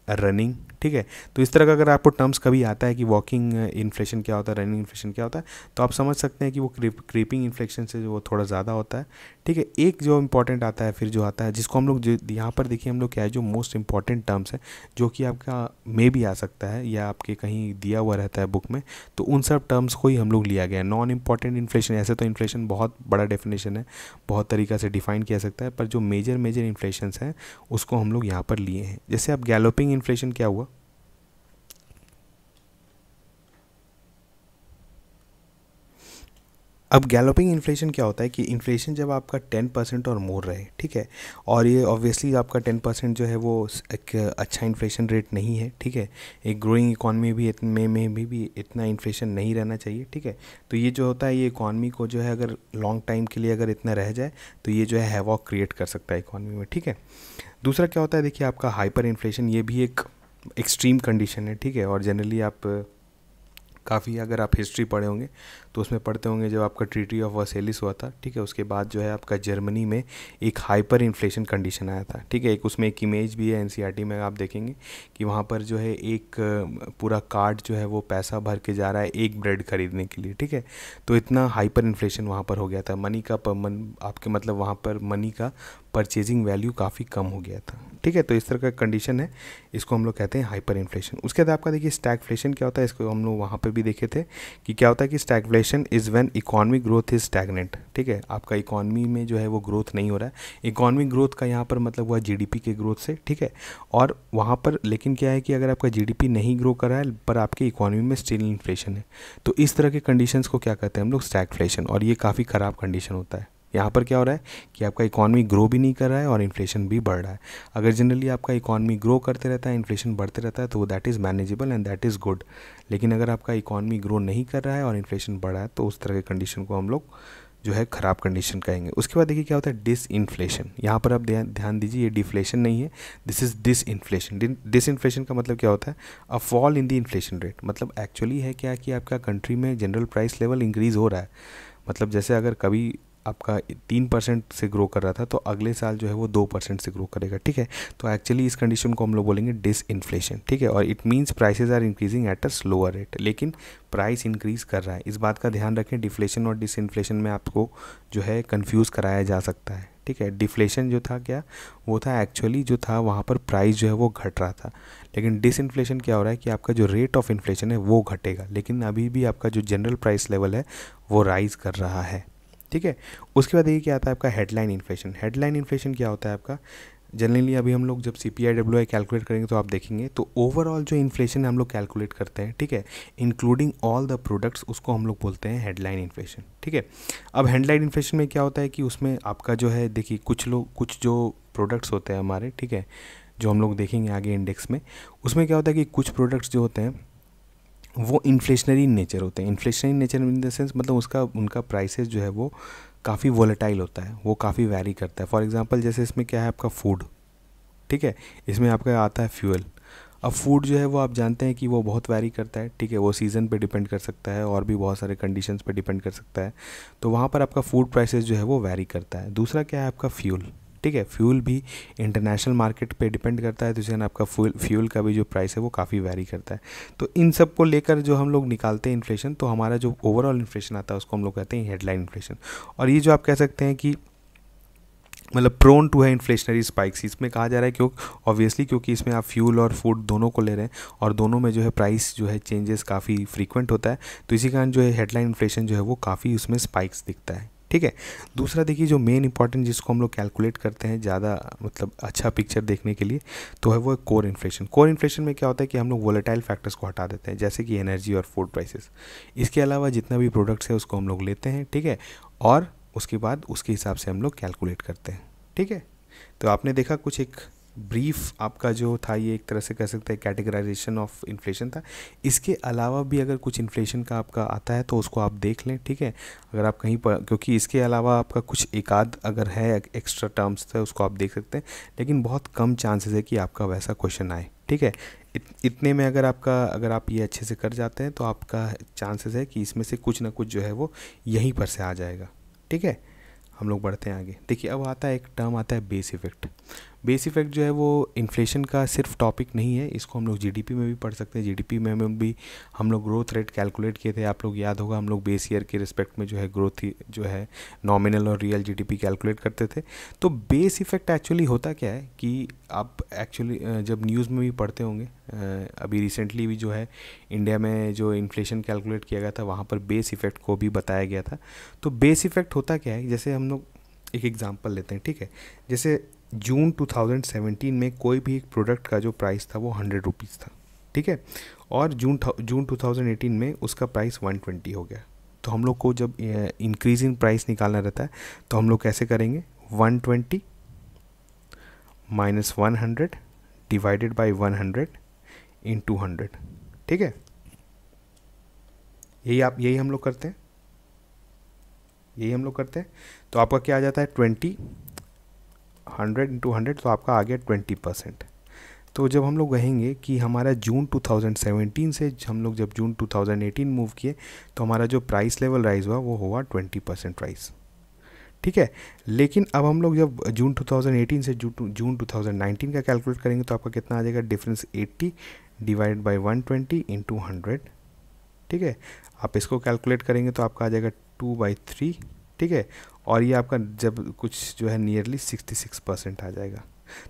रनिंग, ठीक है। तो इस तरह का अगर आपको टर्म्स कभी आता है कि वॉकिंग इन्फ्लेशन क्या होता है, रनिंग इन्फ्लेशन क्या होता है, तो आप समझ सकते हैं कि वो क्रीपिंग इन्फ्लेशन से जो वो थोड़ा ज़्यादा होता है, ठीक है। एक जो इंपॉर्टेंट आता है फिर जो आता है जिसको हम लोग जो यहाँ पर देखिए हम लोग क्या है जो मोस्ट इंपॉर्टेंट टर्म्स है जो कि आपका मे भी आ सकता है या आपके कहीं दिया हुआ रहता है बुक में, तो उन सब टर्म्स को ही हम लोग लिया गया है। नॉन इम्पॉर्टेंट इन्फ्लेशन, ऐसे तो इन्फ्लेशन बहुत बड़ा डेफिनेशन है, बहुत तरीक़ा से डिफाइन किया सकता है, पर जो मेजर इन्फ्लेशंस हैं उसको हम लोग यहाँ पर लिए हैं। जैसे अब गैलोपिंग इन्फ्लेशन क्या हुआ, अब गैलोपिंग इन्फ्लेशन क्या होता है कि इन्फ्लेशन जब आपका 10% और मोर रहे, ठीक है, और ये ऑब्वियसली आपका 10% जो है वो एक अच्छा इन्फ्लेशन रेट नहीं है, ठीक है। एक ग्रोइंग इकॉनमी भी में भी इतना इन्फ्लेशन नहीं रहना चाहिए, ठीक है। तो ये जो होता है ये इकॉनमी को जो है अगर लॉन्ग टाइम के लिए अगर इतना रह जाए तो ये जो है हैवॉक क्रिएट कर सकता है इकॉनमी में, ठीक है। दूसरा क्या होता है, देखिए आपका हाइपर इन्फ्लेशन, ये भी एक एक्सट्रीम कंडीशन है, ठीक है। और जनरली आप काफ़ी अगर आप हिस्ट्री पढ़े होंगे तो उसमें पढ़ते होंगे जब आपका ट्रीटी ऑफ वर्सेलिस हुआ था, ठीक है, उसके बाद जो है आपका जर्मनी में एक हाइपर इन्फ्लेशन कंडीशन आया था, ठीक है। एक उसमें एक इमेज भी है एनसीईआरटी में, आप देखेंगे कि वहाँ पर जो है एक पूरा कार्ड जो है वो पैसा भर के जा रहा है एक ब्रेड खरीदने के लिए, ठीक है। तो इतना हाइपर इन्फ्लेशन वहाँ पर हो गया था। मनी का आपके मतलब वहाँ पर मनी का परचेजिंग वैल्यू काफ़ी कम हो गया था। ठीक है, तो इस तरह का कंडीशन है, इसको हम लोग कहते हैं हाइपर इन्फ्लेशन। उसके बाद आपका देखिए स्टैगफ्लेशन क्या होता है, इसको हम लोग वहाँ पे भी देखे थे कि क्या होता है कि stagflation is when economic growth is stagnant. ठीक है, आपका इकोनॉमी में जो है वो ग्रोथ नहीं हो रहा है। इकोनॉमिक ग्रोथ का यहाँ पर मतलब हुआ जीडीपी के ग्रोथ से। ठीक है, और वहाँ पर लेकिन क्या है कि अगर आपका जीडीपी नहीं ग्रो कर रहा है पर आपकी इकोनॉमी में स्टिल इन्फ्लेशन है, तो इस तरह के कंडीशंस को क्या कहते हैं हम लोग, स्टैगफ्लेशन। और ये काफ़ी ख़राब कंडीशन होता है। यहाँ पर क्या हो रहा है कि आपका इकॉनमी ग्रो भी नहीं कर रहा है और इन्फ्लेशन भी बढ़ रहा है। अगर जनरली आपका इकॉनमी ग्रो करते रहता है, इन्फ्लेशन बढ़ते रहता है, तो वो that is manageable and that is good. लेकिन अगर आपका इकॉनमी ग्रो नहीं कर रहा है और इन्फ्लेशन बढ़ रहा है, तो उस तरह के कंडीशन को हम लोग जो है ख़राब कंडीशन कहेंगे। उसके बाद देखिए क्या होता है डिस इन्फ्लेशन। यहाँ पर आप ध्यान दीजिए, ये डिफ्लेशन नहीं है, this is disinflation. Disinflation का मतलब क्या होता है, a fall in the inflation rate. मतलब एक्चुअली है क्या कि आपका कंट्री में जनरल प्राइस लेवल इंक्रीज़ हो रहा है। मतलब जैसे अगर कभी आपका 3% से ग्रो कर रहा था, तो अगले साल जो है वो 2% से ग्रो करेगा। ठीक है, तो एक्चुअली इस कंडीशन को हम लोग बोलेंगे डिस इन्फ्लेशन। ठीक है, और it means prices are increasing at a slower rate, लेकिन प्राइस इंक्रीज कर रहा है। इस बात का ध्यान रखें, डिफ्लेशन और डिस इन्फ्लेशन में आपको जो है कंफ्यूज कराया जा सकता है। ठीक है, डिफ्लेशन जो था क्या, वो था एक्चुअली जो था वहाँ पर प्राइस जो है वो घट रहा था। लेकिन डिसइन्फ्लेशन क्या हो रहा है कि आपका जो रेट ऑफ इन्फ्लेशन है वो घटेगा, लेकिन अभी भी आपका जो जनरल प्राइस लेवल है वो राइज कर रहा है। ठीक है, उसके बाद ये क्या आता है आपका हेडलाइन इन्फ्लेशन। हेडलाइन इन्फ्लेशन क्या होता है आपका, जनरली अभी हम लोग जब CPI-WI कैलकुलेट करेंगे तो आप देखेंगे तो ओवरऑल जो इन्फ्लेशन हम लोग कैलकुलेट करते हैं, ठीक है, इंक्लूडिंग ऑल द प्रोडक्ट्स, उसको हम लोग बोलते हैं हेडलाइन इन्फ्लेशन। ठीक है, अब हेडलाइन इन्फ्लेशन में क्या होता है कि उसमें आपका जो है देखिए कुछ जो प्रोडक्ट्स होते हैं हमारे, ठीक है, जो हम लोग देखेंगे आगे इंडेक्स में, उसमें क्या होता है कि कुछ प्रोडक्ट्स जो होते हैं वो इन्फ्लेशनरी नेचर होते हैं। Inflationary nature in the sense मतलब उनका प्राइसेस जो है वो काफ़ी वोलेटाइल होता है, वो काफ़ी वैरी करता है। फॉर एग्जांपल जैसे इसमें क्या है आपका फूड, ठीक है, इसमें आपका आता है फ्यूल। अब फूड जो है वो आप जानते हैं कि वो बहुत वैरी करता है। ठीक है, वो सीज़न पे डिपेंड कर सकता है और भी बहुत सारे कंडीशंस पे डिपेंड कर सकता है, तो वहाँ पर आपका फूड प्राइसेस जो है वो वैरी करता है। दूसरा क्या है आपका फ्यूल। ठीक है, फ्यूल भी इंटरनेशनल मार्केट पे डिपेंड करता है, तो इसलिए आपका फ्यूल का भी जो प्राइस है वो काफ़ी वैरी करता है। तो इन सब को लेकर जो हम लोग निकालते हैं इन्फ्लेशन, तो हमारा जो ओवरऑल इन्फ्लेशन आता है उसको हम लोग कहते हैं हेडलाइन इन्फ्लेशन। और ये जो आप कह सकते हैं कि मतलब प्रोन टू है इन्फ्लेशनरी स्पाइक्स, इसमें कहा जा रहा है क्यों, ऑब्वियसली क्योंकि इसमें आप फ्यूल और फूड दोनों को ले रहे हैं और दोनों में जो है प्राइस जो है चेंजेस काफ़ी फ्रीक्वेंट होता है, तो इसी कारण जो है हेडलाइन इन्फ्लेशन जो है वो काफ़ी उसमें स्पाइक्स दिखता है। ठीक है, दूसरा देखिए जो मेन इंपॉर्टेंट जिसको हम लोग कैलकुलेट करते हैं ज़्यादा मतलब अच्छा पिक्चर देखने के लिए, तो है वो कोर इन्फ्लेशन। कोर इन्फ्लेशन में क्या होता है कि हम लोग वोलेटाइल फैक्टर्स को हटा देते हैं, जैसे कि एनर्जी और फूड प्राइसेस। इसके अलावा जितना भी प्रोडक्ट्स है उसको हम लोग लेते हैं, ठीक है, और उसके बाद उसके हिसाब से हम लोग कैलकुलेट करते हैं। ठीक है, तो आपने देखा कुछ एक ब्रीफ आपका जो था, ये एक तरह से कह सकते हैं कैटेगराइजेशन ऑफ इन्फ्लेशन था। इसके अलावा भी अगर कुछ इन्फ्लेशन का आपका आता है तो उसको आप देख लें। ठीक है, अगर आप कहीं पर, क्योंकि इसके अलावा आपका कुछ एकाध अगर है एक्स्ट्रा टर्म्स है उसको आप देख सकते हैं, लेकिन बहुत कम चांसेस है कि आपका वैसा क्वेश्चन आए। ठीक है, इतने में अगर आप ये अच्छे से कर जाते हैं तो आपका चांसेस है कि इसमें से कुछ ना कुछ जो है वो यहीं पर से आ जाएगा। ठीक है, हम लोग बढ़ते हैं आगे। देखिए अब आता है एक टर्म आता है बेस इफ़ेक्ट। बेस इफ़ेक्ट जो है वो इन्फ्लेशन का सिर्फ टॉपिक नहीं है, इसको हम लोग जीडीपी में भी पढ़ सकते हैं। जीडीपी में भी हम लोग ग्रोथ रेट कैलकुलेट किए थे, आप लोग याद होगा, हम लोग बेस ईयर के रिस्पेक्ट में जो है ग्रोथ जो है नॉमिनल और रियल जीडीपी कैलकुलेट करते थे। तो बेस इफ़ेक्ट एक्चुअली होता क्या है कि आप एक्चुअली जब न्यूज़ में भी पढ़ते होंगे, अभी रिसेंटली भी जो है इंडिया में जो इन्फ्लेशन कैलकुलेट किया गया था वहाँ पर बेस इफ़ेक्ट को भी बताया गया था। तो बेस इफ़ेक्ट होता क्या है, जैसे हम लोग एक एग्जांपल लेते हैं। ठीक है, जैसे जून 2017 में कोई भी एक प्रोडक्ट का जो प्राइस था वो 100 रुपीज़ था। ठीक है, और जून 2018 में उसका प्राइस 120 हो गया। तो हम लोग को जब इंक्रीज इन प्राइस निकालना रहता है तो हम लोग कैसे करेंगे, 120 माइनस 100 डिवाइडेड बाई 100 इंटू 100। ठीक है, यही हम लोग करते हैं। तो आपका क्या आ जाता है 20, 100 इंटू 100, तो आपका आ गया 20%। तो जब हम लोग कहेंगे कि हमारा जून 2017 से हम लोग जब जून 2018 मूव किए तो हमारा जो प्राइस लेवल राइज हुआ वो हुआ 20% राइज। ठीक है, लेकिन अब हम लोग जब जून 2018 से जून 2019 का कैलकुलेट करेंगे तो आपका कितना आ जाएगा, डिफरेंस 80 डिवाइड बाई 120 इंटू 100। ठीक है, आप इसको कैलकुलेट करेंगे तो आपका आ जाएगा 2/3। ठीक ठीक है, और ये आपका जब कुछ जो है नियरली 66% आ जाएगा।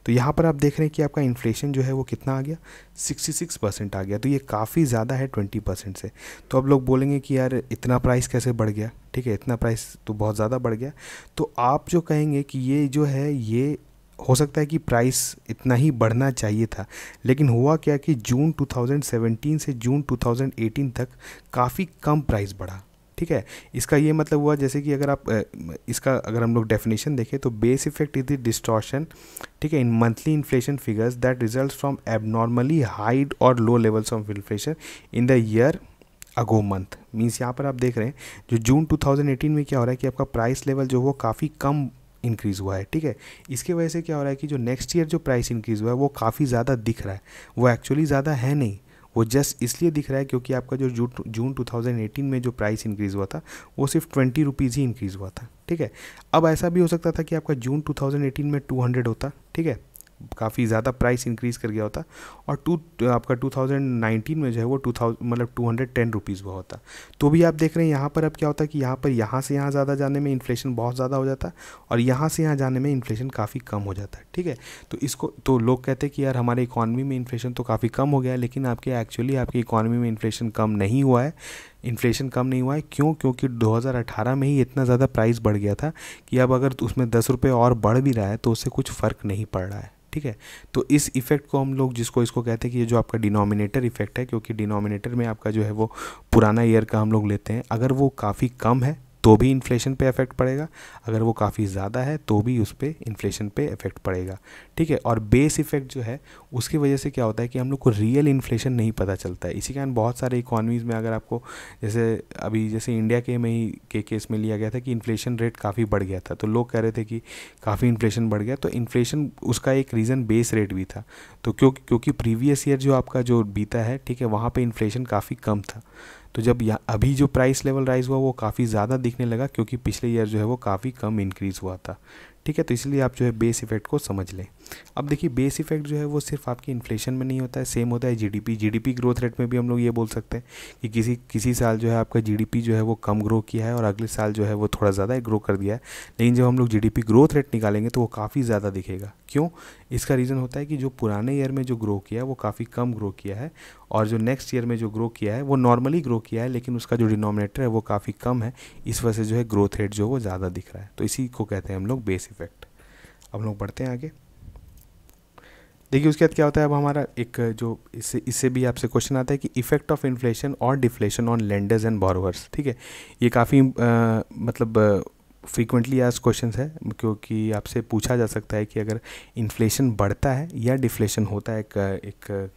तो यहाँ पर आप देख रहे हैं कि आपका इन्फ्लेशन जो है वो कितना आ गया, 66% आ गया। तो ये काफ़ी ज़्यादा है 20% से। तो अब लोग बोलेंगे कि यार इतना प्राइस कैसे बढ़ गया, ठीक है, इतना प्राइस तो बहुत ज़्यादा बढ़ गया। तो आप जो कहेंगे कि ये जो है ये हो सकता है कि प्राइस इतना ही बढ़ना चाहिए था, लेकिन हुआ क्या कि जून 2017 से जून 2018 तक काफ़ी कम प्राइस बढ़ा, ठीक है। इसका ये मतलब हुआ जैसे कि अगर आप इसका अगर हम लोग डेफिनेशन देखें तो base effect is the distortion, ठीक है, in monthly inflation figures that results from abnormally high और low levels of inflation in the year ago month. Means यहाँ पर आप देख रहे हैं जो जून 2018 में क्या हो रहा है कि आपका प्राइस लेवल जो वो काफ़ी कम इंक्रीज़ हुआ है, ठीक है। इसके वजह से क्या हो रहा है कि जो नेक्स्ट ईयर जो प्राइस इंक्रीज़ हुआ है वो काफ़ी ज़्यादा दिख रहा है, वो एक्चुअली ज़्यादा है नहीं, वो जस्ट इसलिए दिख रहा है क्योंकि आपका जो जून 2018 में जो प्राइस इंक्रीज़ हुआ था वो सिर्फ 20 रुपीज़ ही इंक्रीज़ हुआ था, ठीक है। अब ऐसा भी हो सकता था कि आपका जून 2018 में 200 होता, ठीक है, काफ़ी ज़्यादा प्राइस इंक्रीज़ कर गया होता, और आपका 2019 में जो है वो 2000 मतलब 210 रुपीज़ हुआ होता। तो भी आप देख रहे हैं यहाँ पर अब क्या होता है कि यहाँ से यहाँ ज़्यादा जाने में इन्फ्लेशन बहुत ज़्यादा हो जाता है, और यहाँ से यहाँ जाने में इन्फ्लेशन काफ़ी कम हो जाता है, ठीक है। तो इसको तो लोग कहते हैं कि यार हमारे इकॉनमी में इन्फ्लेशन तो काफ़ी कम हो गया है, लेकिन एक्चुअली आपकी इकॉनमी में इन्फ्लेशन कम नहीं हुआ है। इन्फ्लेशन कम नहीं हुआ है क्यों? क्योंकि 2018 में ही इतना ज़्यादा प्राइस बढ़ गया था कि अब अगर उसमें 10 रुपये और बढ़ भी रहा है तो उससे कुछ फ़र्क नहीं पड़ रहा है, ठीक है। तो इस इफ़ेक्ट को हम लोग इसको कहते हैं कि ये जो आपका डिनोमिनेटर इफेक्ट है, क्योंकि डिनोमिनेटर में आपका जो है वो पुराना ईयर का हम लोग लेते हैं, अगर वो काफ़ी कम है तो भी इन्फ्लेशन पे इफेक्ट पड़ेगा, अगर वो काफ़ी ज़्यादा है तो भी उस पर इन्फ्लेशन पे इफेक्ट पड़ेगा, ठीक है। और बेस इफेक्ट जो है उसकी वजह से क्या होता है कि हम लोग को रियल इन्फ्लेशन नहीं पता चलता है। इसी कारण बहुत सारे इकॉनमीज़ में अगर आपको जैसे इंडिया के में ही के केस में लिया गया था कि इन्फ्लेशन रेट काफ़ी बढ़ गया था, तो लोग कह रहे थे कि काफ़ी इन्फ्लेशन बढ़ गया, तो इन्फ्लेशन उसका एक रीज़न बेस रेट भी था। तो क्योंकि प्रीवियस ईयर जो आपका जो बीता है, ठीक है, वहाँ पर इन्फ्लेशन काफ़ी कम था। तो जब अभी जो प्राइस लेवल राइज हुआ वो काफ़ी ज़्यादा दिखने लगा क्योंकि पिछले ईयर जो है वो काफ़ी कम इंक्रीज़ हुआ था, ठीक है। तो इसलिए आप जो है बेस इफेक्ट को समझ लें। अब देखिए बेस इफेक्ट जो है वो सिर्फ आपकी इन्फ्लेशन में नहीं होता है, सेम होता है जीडीपी ग्रोथ रेट में भी। हम लोग ये बोल सकते हैं कि किसी साल जो है आपका जीडीपी जो है वो कम ग्रो किया है और अगले साल जो है वो थोड़ा ज़्यादा ग्रो कर दिया है, लेकिन जब हम लोग जीडीपी ग्रोथ रेट निकालेंगे तो वो काफ़ी ज़्यादा दिखेगा। क्यों? इसका रीज़न होता है कि जो पुराने ईयर में जो ग्रो किया है वो काफ़ी कम ग्रो किया है, और जो नेक्स्ट ईयर में जो ग्रो किया है वो नॉर्मली ग्रो किया है, लेकिन उसका जो डिनोमिनेटर है वो काफ़ी कम है, इस वजह से जो है ग्रोथ रेट जो वो ज़्यादा दिख रहा है। तो इसी को कहते हैं हम लोग बेस इफेक्ट। अब लोग बढ़ते हैं आगे। देखिए उसके बाद क्या होता है, अब हमारा एक जो इससे भी आपसे क्वेश्चन आता है कि इफेक्ट ऑफ इन्फ्लेशन और deflation on lenders and borrowers, ठीक है। ये काफ़ी मतलब फ्रीक्वेंटली आज क्वेश्चन है, क्योंकि आपसे पूछा जा सकता है कि अगर इन्फ्लेशन बढ़ता है या डिफ्लेशन होता है एक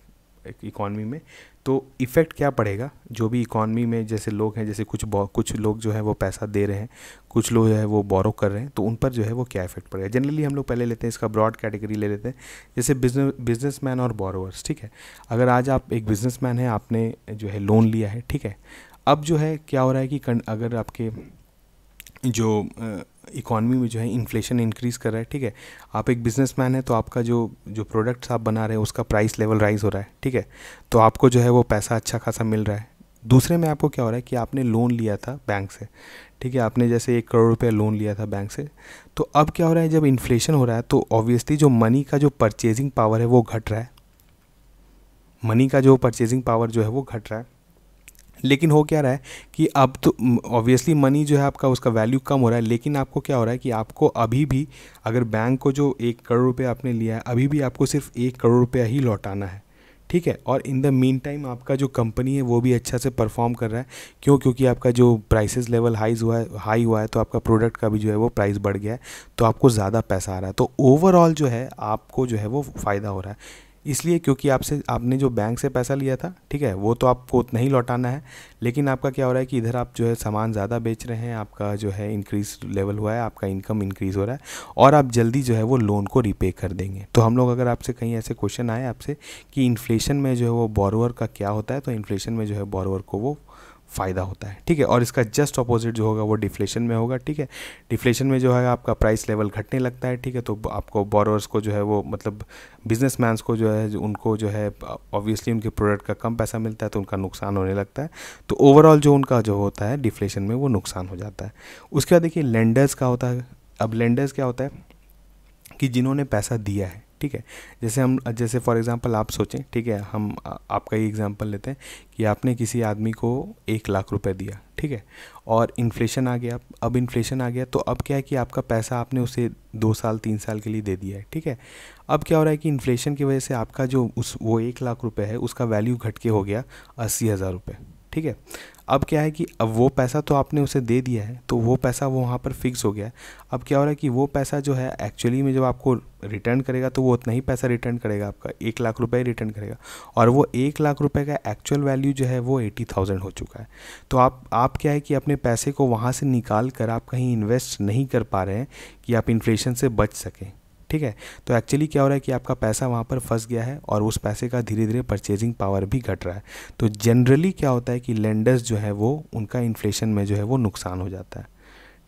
इकॉनमी में, तो इफ़ेक्ट क्या पड़ेगा जो भी इकॉनमी में जैसे लोग हैं, जैसे कुछ लोग जो है वो पैसा दे रहे हैं, कुछ लोग जो है वो बोरो कर रहे हैं, तो उन पर जो है वो क्या इफेक्ट पड़ेगा। जनरली हम लोग पहले लेते हैं इसका ब्रॉड कैटेगरी ले लेते हैं, जैसे बिजनेसमैन और बोरोवर्स, ठीक है। अगर आज आप एक बिजनेसमैन है, आपने जो है लोन लिया है, ठीक है। अब जो है क्या हो रहा है कि अगर आपके जो इकॉनमी में जो है इन्फ्लेशन इंक्रीज़ कर रहा है, ठीक है, आप एक बिजनेसमैन है तो आपका जो प्रोडक्ट्स आप बना रहे हैं उसका प्राइस लेवल राइज हो रहा है, ठीक है, तो आपको जो है वो पैसा अच्छा खासा मिल रहा है। दूसरे में आपको क्या हो रहा है कि आपने लोन लिया था बैंक से, ठीक है, आपने जैसे 1 करोड़ रुपया लोन लिया था बैंक से, तो अब क्या हो रहा है जब इन्फ्लेशन हो रहा है तो ऑब्वियसली जो मनी का जो परचेजिंग पावर है वो घट रहा है, मनी का जो परचेजिंग पावर जो है वो घट रहा है। लेकिन हो क्या रहा है कि अब तो ऑब्वियसली मनी जो है आपका उसका वैल्यू कम हो रहा है, लेकिन आपको क्या हो रहा है कि आपको अभी भी अगर बैंक को जो 1 करोड़ रुपये आपने लिया है, अभी भी आपको सिर्फ 1 करोड़ रुपया ही लौटाना है, ठीक है। और इन द मीन टाइम आपका जो कंपनी है वो भी अच्छा से परफॉर्म कर रहा है। क्यों? क्योंकि आपका जो प्राइसेस लेवल हाई हुआ है तो आपका प्रोडक्ट का भी जो है वो प्राइस बढ़ गया है, तो आपको ज़्यादा पैसा आ रहा है, तो ओवरऑल जो है आपको जो है वो फ़ायदा हो रहा है। इसलिए क्योंकि आपने जो बैंक से पैसा लिया था, ठीक है, वो तो आपको उतना ही लौटाना है, लेकिन आपका क्या हो रहा है कि इधर आप जो है सामान ज़्यादा बेच रहे हैं, आपका जो है इंक्रीज लेवल हुआ है, आपका इनकम इंक्रीज़ हो रहा है, और आप जल्दी जो है वो लोन को रिपे कर देंगे। तो हम लोग अगर आपसे कहीं ऐसे क्वेश्चन आए आपसे कि इन्फ्लेशन में जो है वो बोरोवर का क्या होता है, तो इन्फ्लेशन में जो है बोरोवर को वो फ़ायदा होता है, ठीक है। और इसका जस्ट अपोजिट जो होगा वो डिफ्लेशन में होगा, ठीक है। डिफ्लेशन में जो है आपका प्राइस लेवल घटने लगता है, ठीक है। तो आपको बोरोअर्स को जो है वो मतलब बिजनेसमैन्स को जो है उनको जो है ऑब्वियसली उनके प्रोडक्ट का कम पैसा मिलता है तो उनका नुकसान होने लगता है। तो ओवरऑल जो उनका जो होता है डिफ्लेशन में वो नुकसान हो जाता है। उसके बाद देखिए लेंडर्स का होता है। अब लेंडर्स क्या होता है कि जिन्होंने पैसा दिया है, ठीक है। जैसे फॉर एग्जांपल आप सोचें, ठीक है, हम आपका ही एग्जांपल लेते हैं कि आपने किसी आदमी को 1 लाख रुपए दिया, ठीक है। और इन्फ्लेशन आ गया, अब इन्फ्लेशन आ गया तो अब क्या है कि आपका पैसा आपने उसे 2 साल 3 साल के लिए दे दिया है, ठीक है। अब क्या हो रहा है कि इन्फ्लेशन की वजह से आपका जो वो 1 लाख रुपए है उसका वैल्यू घट के हो गया 80,000 रुपये, ठीक है। अब क्या है कि अब वो पैसा तो आपने उसे दे दिया है तो वो पैसा वो वहाँ पर फिक्स हो गया है। अब क्या हो रहा है कि वो पैसा जो है एक्चुअली में जब आपको रिटर्न करेगा तो वो उतना ही पैसा रिटर्न करेगा, आपका 1 लाख रुपये रिटर्न करेगा। और वो 1 लाख रुपये का एक्चुअल वैल्यू जो है वो 80,000 हो चुका है। तो आप क्या है कि अपने पैसे को वहाँ से निकाल कर आप कहीं इन्वेस्ट नहीं कर पा रहे हैं कि आप इन्फ्लेशन से बच सकें, ठीक है। तो एक्चुअली क्या हो रहा है कि आपका पैसा वहाँ पर फंस गया है और उस पैसे का धीरे धीरे परचेजिंग पावर भी घट रहा है। तो जनरली क्या होता है कि लेंडर्स जो है वो उनका इन्फ्लेशन में जो है वो नुकसान हो जाता है,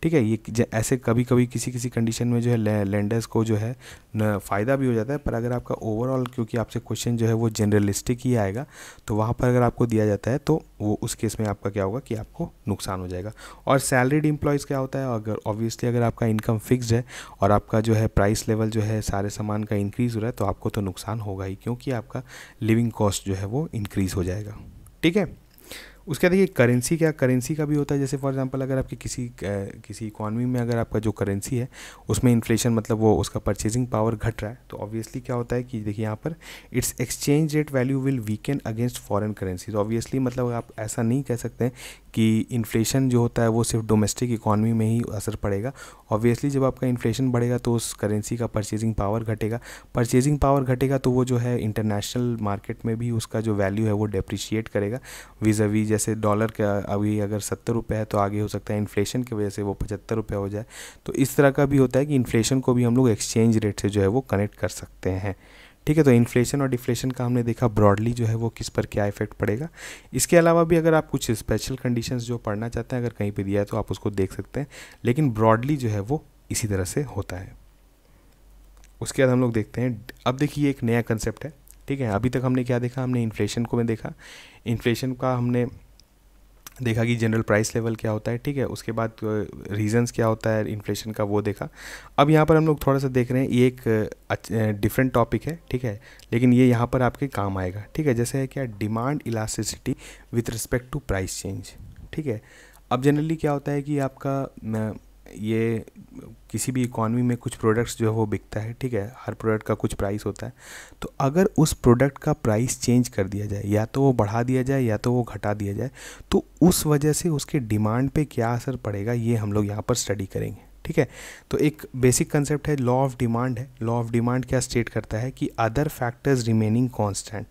ठीक है। ये ऐसे कभी कभी किसी किसी कंडीशन में जो है लेंडर्स को जो है न फ़ायदा भी हो जाता है। पर अगर आपका ओवरऑल क्योंकि आपसे क्वेश्चन जो है वो जनरलिस्टिक ही आएगा तो वहाँ पर अगर आपको दिया जाता है तो वो उस केस में आपका क्या होगा कि आपको नुकसान हो जाएगा। और सैलरीड एम्प्लॉयज़ क्या होता है, अगर ऑब्वियसली अगर आपका इनकम फिक्स्ड है और आपका जो है प्राइस लेवल जो है सारे सामान का इंक्रीज़ हो रहा है तो आपको तो नुकसान होगा ही, क्योंकि आपका लिविंग कॉस्ट जो है वो इंक्रीज़ हो जाएगा, ठीक है। उसके देखिए करेंसी करेंसी का भी होता है। जैसे फॉर एग्जांपल अगर आपकी किसी इकॉनमी में अगर आपका जो करेंसी है उसमें इन्फ्लेशन मतलब वो उसका परचेजिंग पावर घट रहा है तो ऑब्वियसली क्या होता है कि देखिए यहाँ पर it's exchange rate value will weaken against foreign currency. तो ऑब्वियसली मतलब आप ऐसा नहीं कह सकते हैं कि इन्फ्लेशन जो होता है वो सिर्फ डोमेस्टिक इकॉनमी में ही असर पड़ेगा। ऑब्वियसली जब आपका इन्फ्लेशन बढ़ेगा तो उस करेंसी का परचेजिंग पावर घटेगा, परचेजिंग पावर घटेगा तो वो जो है इंटरनेशनल मार्केट में भी उसका जो वैल्यू है वो डेप्रिशिएट करेगा विज़ जैसे डॉलर का अभी अगर 70 रुपये है तो आगे हो सकता है इन्फ्लेशन की वजह से वो 75 रुपये हो जाए। तो इस तरह का भी होता है कि इन्फ्लेशन को भी हम लोग एक्सचेंज रेट से जो है वो कनेक्ट कर सकते हैं, ठीक है। तो इन्फ्लेशन और डिफ्लेशन का हमने देखा ब्रॉडली जो है वो किस पर क्या इफेक्ट पड़ेगा। इसके अलावा भी अगर आप कुछ स्पेशल कंडीशंस जो पढ़ना चाहते हैं अगर कहीं पे दिया है तो आप उसको देख सकते हैं, लेकिन ब्रॉडली जो है वो इसी तरह से होता है। उसके बाद हम लोग देखते हैं, अब देखिए एक नया कंसेप्ट है, ठीक है। अभी तक हमने क्या देखा, हमने इन्फ्लेशन को में देखा, इन्फ्लेशन का हमने देखा कि जनरल प्राइस लेवल क्या होता है, ठीक है। उसके बाद रीजंस क्या होता है इन्फ्लेशन का वो देखा। अब यहाँ पर हम लोग थोड़ा सा देख रहे हैं, ये एक डिफरेंट टॉपिक है, ठीक है, लेकिन ये यहाँ पर आपके काम आएगा, ठीक है। जैसे है क्या, demand elasticity with respect to price change, ठीक है। अब जनरली क्या होता है कि आपका ये किसी भी इकॉनमी में कुछ प्रोडक्ट्स जो है वो बिकता है, ठीक है। हर प्रोडक्ट का कुछ प्राइस होता है। तो अगर उस प्रोडक्ट का प्राइस चेंज कर दिया जाए, या तो वो बढ़ा दिया जाए या तो वो घटा दिया जाए, तो उस वजह से उसके डिमांड पे क्या असर पड़ेगा ये हम लोग यहाँ पर स्टडी करेंगे, ठीक है। तो एक बेसिक कंसेप्ट है, लॉ ऑफ डिमांड है। लॉ ऑफ डिमांड क्या स्टेट करता है कि अदर फैक्टर्स रिमेनिंग कांस्टेंट,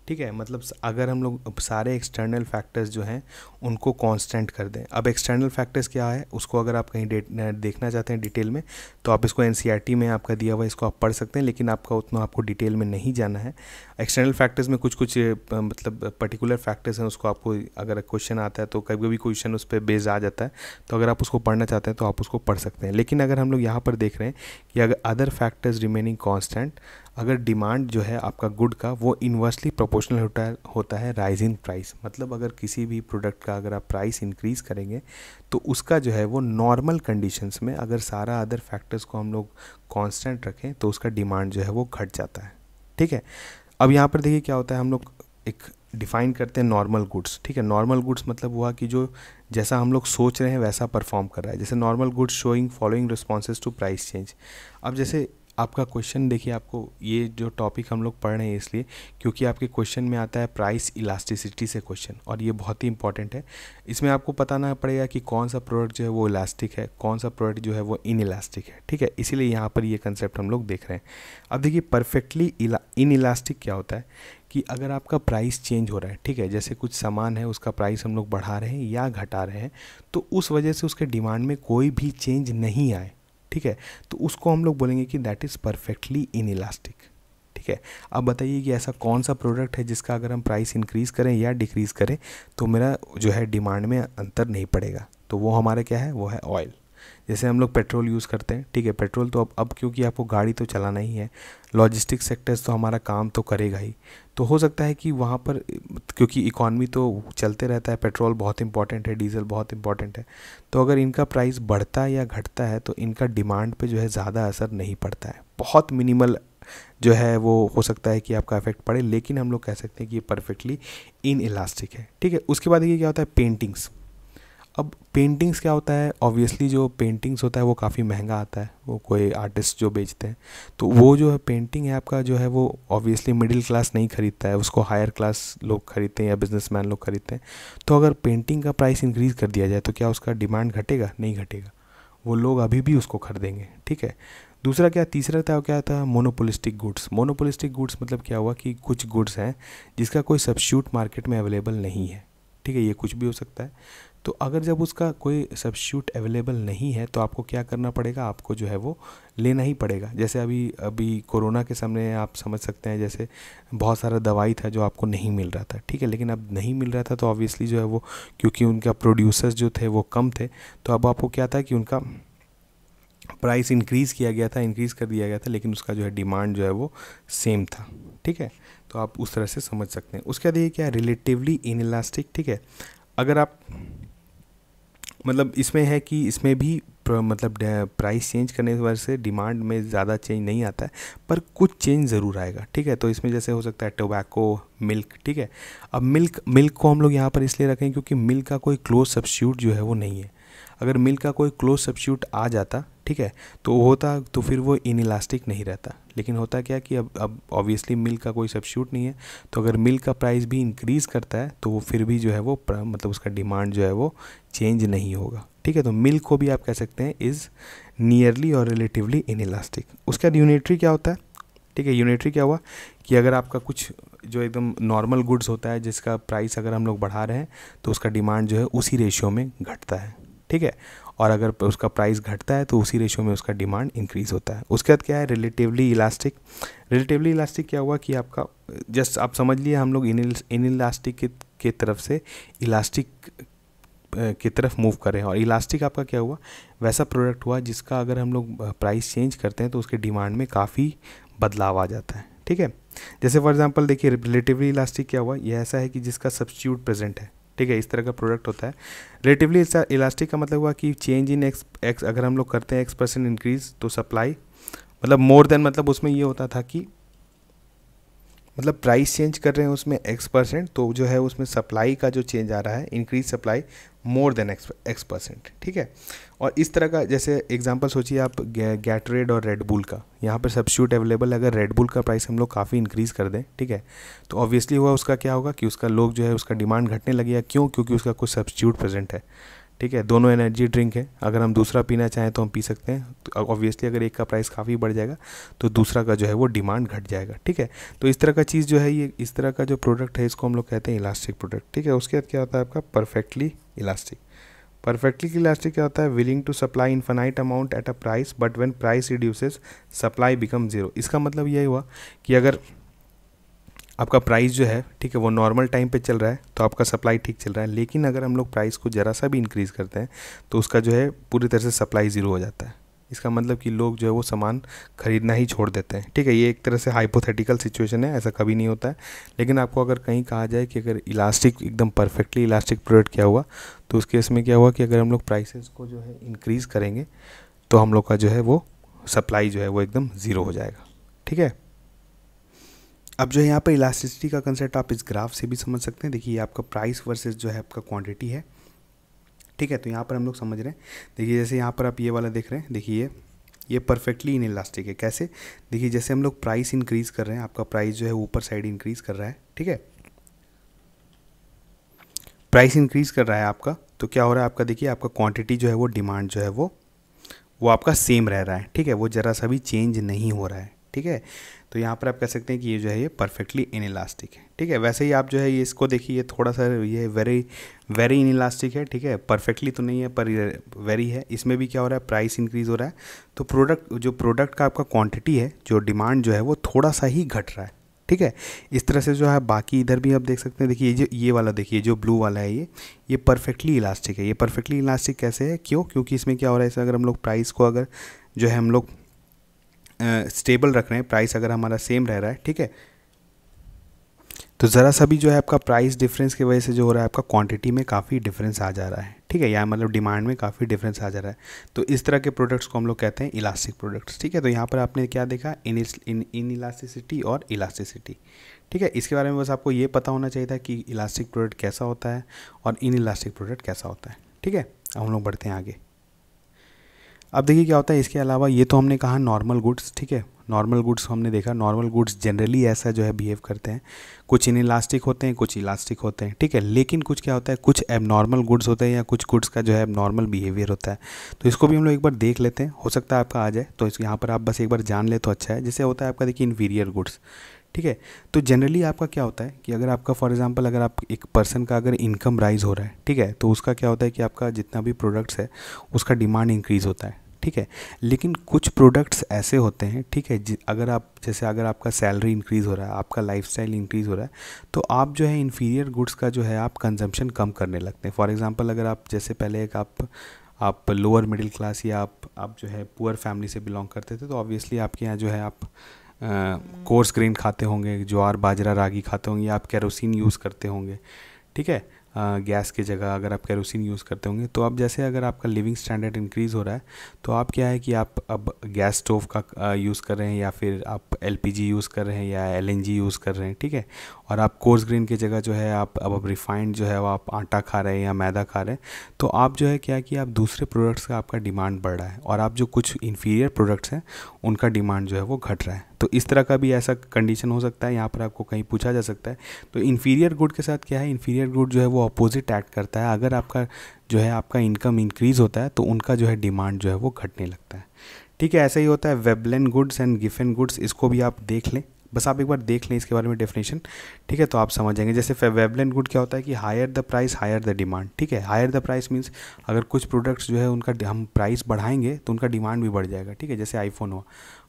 ठीक है। मतलब अगर हम लोग सारे एक्सटर्नल फैक्टर्स जो हैं उनको कांस्टेंट कर दें। अब एक्सटर्नल फैक्टर्स क्या है उसको अगर आप कहीं देखना चाहते हैं डिटेल में तो आप इसको एनसीईआरटी में आपका दिया हुआ है, इसको आप पढ़ सकते हैं, लेकिन आपका उतना आपको डिटेल में नहीं जाना है। एक्सटर्नल फैक्टर्स में कुछ मतलब पर्टिकुलर फैक्टर्स हैं, उसको आपको अगर क्वेश्चन आता है तो कभी भी क्वेश्चन उस पर बेस्ड आ जाता है, तो अगर आप उसको पढ़ना चाहते हैं तो आप उसको पढ़ सकते हैं। लेकिन अगर हम लोग यहाँ पर देख रहे हैं कि अगर अदर फैक्टर्स रिमेनिंग कॉन्स्टेंट, अगर डिमांड जो है आपका गुड का वो इन्वर्सली प्रोपोर्शनल होता है राइज इन प्राइस। मतलब अगर किसी भी प्रोडक्ट का अगर आप प्राइस इंक्रीज करेंगे तो उसका जो है वो नॉर्मल कंडीशंस में अगर सारा अदर फैक्टर्स को हम लोग कांस्टेंट रखें तो उसका डिमांड जो है वो घट जाता है, ठीक है। अब यहाँ पर देखिए क्या होता है, हम लोग एक डिफाइन करते हैं नॉर्मल गुड्स, ठीक है। नॉर्मल गुड्स मतलब हुआ कि जो जैसा हम लोग सोच रहे हैं वैसा परफॉर्म कर रहा है। जैसे normal goods showing following responses to price change. अब जैसे आपका क्वेश्चन देखिए, आपको ये जो टॉपिक हम लोग पढ़ रहे हैं इसलिए क्योंकि आपके क्वेश्चन में आता है प्राइस इलास्टिसिटी से क्वेश्चन, और ये बहुत ही इंपॉर्टेंट है। इसमें आपको बताना पड़ेगा कि कौन सा प्रोडक्ट जो है वो इलास्टिक है, कौन सा प्रोडक्ट जो है वो इनइलास्टिक है, ठीक है। इसीलिए यहाँ पर ये कंसेप्ट हम लोग देख रहे हैं। अब देखिए परफेक्टली इनइलास्टिक क्या होता है कि अगर आपका प्राइस चेंज हो रहा है, ठीक है, जैसे कुछ सामान है उसका प्राइस हम लोग बढ़ा रहे हैं या घटा रहे हैं, तो उस वजह से उसके डिमांड में कोई भी चेंज नहीं आए, ठीक है, तो उसको हम लोग बोलेंगे कि दैट इज़ परफेक्टली इनइलास्टिक, ठीक ठीक है। अब बताइए कि ऐसा कौन सा प्रोडक्ट है जिसका अगर हम प्राइस इंक्रीज़ करें या डिक्रीज़ करें तो मेरा जो है डिमांड में अंतर नहीं पड़ेगा। तो वो हमारा क्या है, वो है ऑयल। जैसे हम लोग पेट्रोल यूज़ करते हैं, ठीक है, पेट्रोल तो अब क्योंकि आपको गाड़ी तो चलाना ही है, लॉजिस्टिक्स सेक्टर्स तो हमारा काम तो करेगा ही, तो हो सकता है कि वहाँ पर क्योंकि इकॉनमी तो चलते रहता है, पेट्रोल बहुत इंपॉर्टेंट है, डीजल बहुत इंपॉर्टेंट है, तो अगर इनका प्राइस बढ़ता है या घटता है तो इनका डिमांड पे जो है ज़्यादा असर नहीं पड़ता है, बहुत मिनिमल जो है वो हो सकता है कि आपका इफेक्ट पड़े, लेकिन हम लोग कह सकते हैं कि ये परफेक्टली इन इलास्टिक है, ठीक है। उसके बाद ये क्या होता है, पेंटिंग्स। अब पेंटिंग्स क्या होता है, ऑब्वियसली जो पेंटिंग्स होता है वो काफ़ी महंगा आता है, वो कोई आर्टिस्ट जो बेचते हैं, तो वो जो है पेंटिंग है आपका जो है वो ऑब्वियसली मिडिल क्लास नहीं खरीदता है, उसको हायर क्लास लोग खरीदते हैं या बिजनेसमैन लोग खरीदते हैं। तो अगर पेंटिंग का प्राइस इंक्रीज़ कर दिया जाए तो क्या उसका डिमांड घटेगा? नहीं घटेगा, वो लोग अभी भी उसको खरीदेंगे, ठीक है। दूसरा क्या, तीसरा क्या था, मोनोपोलिस्टिक गुड्स। मोनोपोलिस्टिक गुड्स मतलब क्या हुआ कि कुछ गुड्स हैं जिसका कोई सब्स्टिट्यूट मार्केट में अवेलेबल नहीं है, ठीक है, ये कुछ भी हो सकता है। तो अगर जब उसका कोई सब्स्टिट्यूट अवेलेबल नहीं है तो आपको क्या करना पड़ेगा, आपको जो है वो लेना ही पड़ेगा। जैसे अभी कोरोना के समय आप समझ सकते हैं, जैसे बहुत सारा दवाई था जो आपको नहीं मिल रहा था, ठीक है, लेकिन अब नहीं मिल रहा था तो ऑब्वियसली जो है वो, क्योंकि उनका प्रोड्यूसर्स जो थे वो कम थे, तो अब आपको क्या था कि उनका प्राइस इंक्रीज़ किया गया था, इंक्रीज़ कर दिया गया था, लेकिन उसका जो है डिमांड जो है वो सेम था, ठीक है। तो आप उस तरह से समझ सकते हैं। उसके बाद ये क्या है, रिलेटिवली इनइलास्टिक, ठीक है। अगर आप मतलब इसमें है कि इसमें भी मतलब प्राइस चेंज करने की वजह से डिमांड में ज़्यादा चेंज नहीं आता है, पर कुछ चेंज ज़रूर आएगा, ठीक है। तो इसमें जैसे हो सकता है टोबैको, मिल्क, ठीक है। अब मिल्क को हम लोग यहाँ पर इसलिए रखें क्योंकि मिल्क का कोई क्लोज सब्स्टिट्यूट जो है वो नहीं है। अगर मिल्क का कोई क्लोज सब्स्टिट्यूट आ जाता, ठीक है, तो होता तो फिर वो इनइलास्टिक नहीं रहता, लेकिन होता क्या कि अब ऑब्वियसली मिल्क का कोई सब्स्टिट्यूट नहीं है, तो अगर मिल्क का प्राइस भी इंक्रीज़ करता है तो वो फिर भी जो है वो मतलब उसका डिमांड जो है वो चेंज नहीं होगा, ठीक है। तो मिल्क को भी आप कह सकते हैं इज़ नियरली और रिलेटिवली इनइलास्टिक। उसके बाद यूनिटरी क्या होता है, ठीक है। यूनिटरी क्या हुआ कि अगर आपका कुछ जो एकदम नॉर्मल गुड्स होता है जिसका प्राइस अगर हम लोग बढ़ा रहे हैं तो उसका डिमांड जो है उसी रेशियो में घटता है, ठीक है, और अगर उसका प्राइस घटता है तो उसी रेशियो में उसका डिमांड इंक्रीज़ होता है। उसके बाद क्या है, रिलेटिवली इलास्टिक। रिलेटिवली इलास्टिक क्या हुआ कि आपका जस्ट आप समझ लिए हम लोग इनइलास्टिक के तरफ से इलास्टिक की तरफ मूव कर रहे हैं, और इलास्टिक आपका क्या हुआ, वैसा प्रोडक्ट हुआ जिसका अगर हम लोग प्राइस चेंज करते हैं तो उसके डिमांड में काफ़ी बदलाव आ जाता है, ठीक है। जैसे फॉर एग्जांपल देखिए, रिलेटिवली इलास्टिक क्या हुआ, ये ऐसा है कि जिसका सब्स्टिट्यूट प्रेजेंट है, ठीक है, इस तरह का प्रोडक्ट होता है। रिलेटिवली इलास्टिक का मतलब हुआ कि चेंज इन एक्स अगर हम लोग करते हैं X% इंक्रीज तो सप्लाई मतलब मोर देन, मतलब उसमें ये होता था कि मतलब प्राइस चेंज कर रहे हैं उसमें X%, तो जो है उसमें सप्लाई का जो चेंज आ रहा है, increase supply more than X%, ठीक है। और इस तरह का जैसे एग्जांपल सोचिए आप गैटरेड और रेड बुल का, यहाँ पर सब्स्टिट्यूट अवेलेबल है, अगर रेड बुल का प्राइस हम लोग काफ़ी इंक्रीज़ कर दें, ठीक है, तो ऑब्वियसली हुआ उसका क्या होगा कि उसका लोग जो है उसका डिमांड घटने लगेगा। क्यों? क्योंकि उसका कुछ सब्स्टिट्यूट प्रेजेंट है, ठीक है। दोनों एनर्जी ड्रिंक है, अगर हम दूसरा पीना चाहें तो हम पी सकते हैं, तो ऑब्वियसली अगर एक का प्राइस काफ़ी बढ़ जाएगा तो दूसरा का जो है वो डिमांड घट जाएगा, ठीक है। तो इस तरह का चीज़ जो है, ये इस तरह का जो प्रोडक्ट है इसको हम लोग कहते हैं इलास्टिक प्रोडक्ट, ठीक है। उसके बाद क्या होता है आपका परफेक्टली इलास्टिक। परफेक्टली इलास्टिक क्या होता है, willing to supply infinite amount at a price but when price reduces supply become zero. इसका मतलब यही हुआ कि अगर आपका प्राइस जो है, ठीक है, वो नॉर्मल टाइम पे चल रहा है तो आपका सप्लाई ठीक चल रहा है, लेकिन अगर हम लोग प्राइस को ज़रा सा भी इंक्रीज़ करते हैं तो उसका जो है पूरी तरह से सप्लाई ज़ीरो हो जाता है। इसका मतलब कि लोग जो है वो सामान खरीदना ही छोड़ देते हैं, ठीक है। ये एक तरह से हाइपोथेटिकल सिचुएशन है, ऐसा कभी नहीं होता है, लेकिन आपको अगर कहीं कहा जाए कि अगर इलास्टिक एकदम परफेक्टली इलास्टिक प्रोडक्ट क्या हुआ, तो उस केस में क्या हुआ कि अगर हम लोग प्राइसेस को जो है इंक्रीज़ करेंगे तो हम लोग का जो है वो सप्लाई जो है वो एकदम ज़ीरो हो जाएगा, ठीक है। अब जो है यहाँ पर इलास्टिसिटी का कंसेप्ट आप इस ग्राफ से भी समझ सकते हैं। देखिए आपका प्राइस वर्सेस जो है आपका क्वांटिटी है, ठीक है। तो यहाँ पर हम लोग समझ रहे हैं, देखिए जैसे यहाँ पर आप ये वाला देख रहे हैं, देखिए ये परफेक्टली इन इलास्टिक है। कैसे? देखिए जैसे हम लोग प्राइस इंक्रीज़ कर रहे हैं, आपका प्राइस जो है ऊपर साइड इंक्रीज़ कर रहा है, ठीक है, प्राइस इंक्रीज़ कर रहा है आपका, तो क्या हो रहा है आपका, देखिए आपका क्वांटिटी जो है वो डिमांड जो है वो आपका सेम रह रहा है, ठीक है, वो ज़रा सा भी चेंज नहीं हो रहा है, ठीक है। तो यहाँ पर आप कह सकते हैं कि ये जो है ये परफेक्टली इनइलास्टिक है, ठीक है। वैसे ही आप जो है ये इसको देखिए, ये थोड़ा सा ये वेरी वेरी इनइलास्टिक है, ठीक है। परफेक्टली तो नहीं है पर वेरी है। इसमें भी क्या हो रहा है, प्राइस इंक्रीज़ हो रहा है, तो प्रोडक्ट का आपका क्वांटिटी है, जो डिमांड जो है वो थोड़ा सा ही घट रहा है, ठीक है। इस तरह से जो है बाकी इधर भी आप देख सकते हैं, देखिए ये वाला देखिए, जो ब्लू वाला है ये परफेक्टली इलास्टिक है। ये परफेक्टली इलास्टिक कैसे है, क्यों? क्योंकि इसमें क्या हो रहा है, अगर हम लोग प्राइस को अगर जो है हम लोग स्टेबल रख रहे हैं, प्राइस अगर हमारा सेम रह रहा है, ठीक है, तो ज़रा सा भी जो है आपका प्राइस डिफरेंस की वजह से जो हो रहा है आपका क्वांटिटी में काफ़ी डिफरेंस आ जा रहा है, ठीक है, या मतलब डिमांड में काफ़ी डिफरेंस आ जा रहा है। तो इस तरह के प्रोडक्ट्स को हम लोग कहते हैं इलास्टिक प्रोडक्ट्स, ठीक है। तो यहाँ पर आपने क्या देखा, इनइलास्टिसिटी और इलास्टिसिटी, ठीक है। इसके बारे में बस आपको ये पता होना चाहिए था कि इलास्टिक प्रोडक्ट कैसा होता है और इनइलास्टिक प्रोडक्ट कैसा होता है, ठीक है। अब हम लोग बढ़ते हैं आगे। अब देखिए क्या होता है, इसके अलावा ये तो हमने कहा नॉर्मल गुड्स, ठीक है। नॉर्मल गुड्स हमने देखा, नॉर्मल गुड्स जनरली ऐसा जो है बिहेव करते हैं, कुछ इनइलास्टिक होते हैं, कुछ इलास्टिक होते हैं, ठीक है। लेकिन कुछ क्या होता है, कुछ एबनॉर्मल गुड्स होते हैं या कुछ गुड्स का जो है एबनॉर्मल बिहेवियर होता है। तो इसको भी हम लोग एक बार देख लेते हैं, हो सकता है आपका आ जाए, तो यहाँ पर आप बस एक बार जान ले तो अच्छा है। जैसे होता है आपका देखिए इन्फीरियर गुड्स, ठीक है। तो जनरली आपका क्या होता है कि अगर आपका फॉर एग्जांपल अगर आप एक पर्सन का अगर इनकम राइज हो रहा है, ठीक है, तो उसका क्या होता है कि आपका जितना भी प्रोडक्ट्स है उसका डिमांड इंक्रीज़ होता है, ठीक है। लेकिन कुछ प्रोडक्ट्स ऐसे होते हैं, ठीक है, अगर आप जैसे अगर आपका सैलरी इंक्रीज़ हो रहा है, आपका लाइफस्टाइल इंक्रीज़ हो रहा है, तो आप जो है इन्फीरियर गुड्स का जो है आप कंजम्पशन कम करने लगते हैं। फॉर एग्जांपल अगर आप जैसे पहले एक आप लोअर मिडिल क्लास या आप जो है पुअर फैमिली से बिलोंग करते थे, तो ऑब्वियसली आपके यहाँ जो है आप कोर्स ग्रेन खाते होंगे, ज्वार बाजरा रागी खाते होंगे, या आप केरोसिन यूज़ करते होंगे, ठीक है। गैस की जगह अगर आप केरोसिन यूज़ करते होंगे, तो अब जैसे अगर आपका लिविंग स्टैंडर्ड इंक्रीज़ हो रहा है, तो आप क्या है कि आप अब गैस स्टोव का यूज़ कर रहे हैं, या फिर आप एलपीजी यूज़ कर रहे हैं, या एलएनजी यूज़ कर रहे हैं, ठीक है। और आप कोर्स ग्रेन की जगह जो है आप अब रिफाइंड जो है वो आप आटा खा रहे हैं या मैदा खा रहे हैं, तो आप जो है क्या है कि आप दूसरे प्रोडक्ट्स का आपका डिमांड बढ़ रहा है, और आप जो कुछ इन्फीरियर प्रोडक्ट्स हैं उनका डिमांड जो है वो घट रहा है। तो इस तरह का भी ऐसा कंडीशन हो सकता है, यहाँ पर आपको कहीं पूछा जा सकता है। तो इन्फीरियर गुड के साथ क्या है, इन्फीरियर गुड जो है वो अपोजिट एक्ट करता है। अगर आपका जो है आपका इनकम इंक्रीज़ होता है तो उनका जो है डिमांड जो है वो घटने लगता है, ठीक है। ऐसा ही होता है Veblen goods and Giffen goods, इसको भी आप देख लें, बस आप एक बार देख लें इसके बारे में डेफिनेशन, ठीक है, तो आप समझ जाएंगे। जैसे वेबलेन गुड क्या होता है कि higher the price higher the demand, ठीक है। हायर द प्राइस मीन्स अगर कुछ प्रोडक्ट्स जो है उनका हम प्राइस बढ़ाएंगे तो उनका डिमांड भी बढ़ जाएगा, ठीक है। जैसे आईफोन हुआ,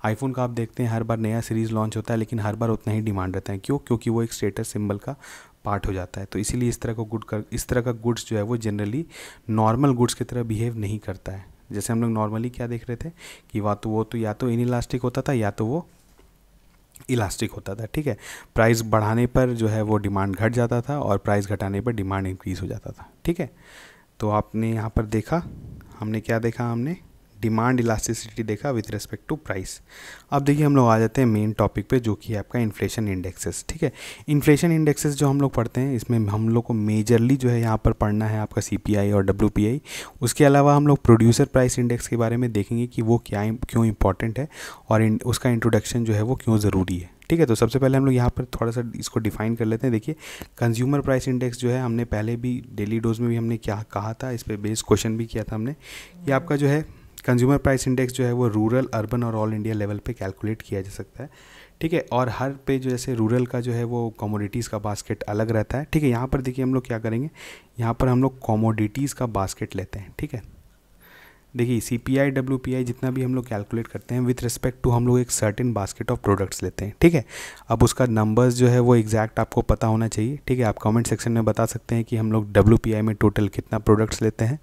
आईफोन का आप देखते हैं हर बार नया सीरीज़ लॉन्च होता है, लेकिन हर बार उतना ही डिमांड रहता है, क्यों? क्योंकि वो एक स्टेटस सिंबल का पार्ट हो जाता है। तो इसीलिए इस तरह का गुड्स जो है वो जनरली नॉर्मल गुड्स की तरह बिहेव नहीं करता है। जैसे हम लोग नॉर्मली क्या देख रहे थे कि वो तो या तो इनइलास्टिक होता था या तो वो इलास्टिक होता था, ठीक है। प्राइस बढ़ाने पर जो है वो डिमांड घट जाता था और प्राइस घटाने पर डिमांड इंक्रीज़ हो जाता था, ठीक है। तो आपने यहाँ पर देखा, हमने क्या देखा, हमने डिमांड इलास्टिसिटी देखा विथ रिस्पेक्ट टू प्राइस। अब देखिए हम लोग आ जाते हैं मेन टॉपिक पे, जो कि है आपका इन्फ्लेशन इंडेक्सेस, ठीक है। इन्फ्लेशन इंडेक्सेस जो हम लोग पढ़ते हैं, इसमें हम लोग को मेजरली जो है यहाँ पर पढ़ना है आपका सीपीआई और डब्ल्यूपीआई। उसके अलावा हम लोग प्रोड्यूसर प्राइस इंडेक्स के बारे में देखेंगे कि वो क्यों इंपॉर्टेंट है और उसका इंट्रोडक्शन जो है वो क्यों ज़रूरी है, ठीक है। तो सबसे पहले हम लोग यहाँ पर थोड़ा सा इसको डिफाइन कर लेते हैं। देखिए कंज्यूमर प्राइस इंडेक्स जो है, हमने पहले भी डेली डोज में भी हमने क्या कहा था, इस पर बेस क्वेश्चन भी किया था हमने, ये आपका जो है कंज्यूमर प्राइस इंडेक्स जो है वो रूरल, अर्बन और ऑल इंडिया लेवल पे कैलकुलेट किया जा सकता है, ठीक है। और हर पे जो जैसे रूरल का जो है वो कमोडिटीज़ का बास्केट अलग रहता है, ठीक है। यहाँ पर देखिए हम लोग क्या करेंगे, यहाँ पर हम लोग कमोडिटीज़ का बास्केट लेते हैं, ठीक है। देखिए सीपीआई डब्ल्यूपीआई जितना भी हम लोग कैलकुलेट करते हैं विथ रिस्पेक्ट टू हम लोग एक सर्टेन बास्केट ऑफ प्रोडक्ट्स लेते हैं, ठीक है। अब उसका नंबर्स जो है वो एग्जैक्ट आपको पता होना चाहिए, ठीक है। आप कमेंट सेक्शन में बता सकते हैं कि हम लोग डब्ल्यूपीआई में टोटल कितना प्रोडक्ट्स लेते हैं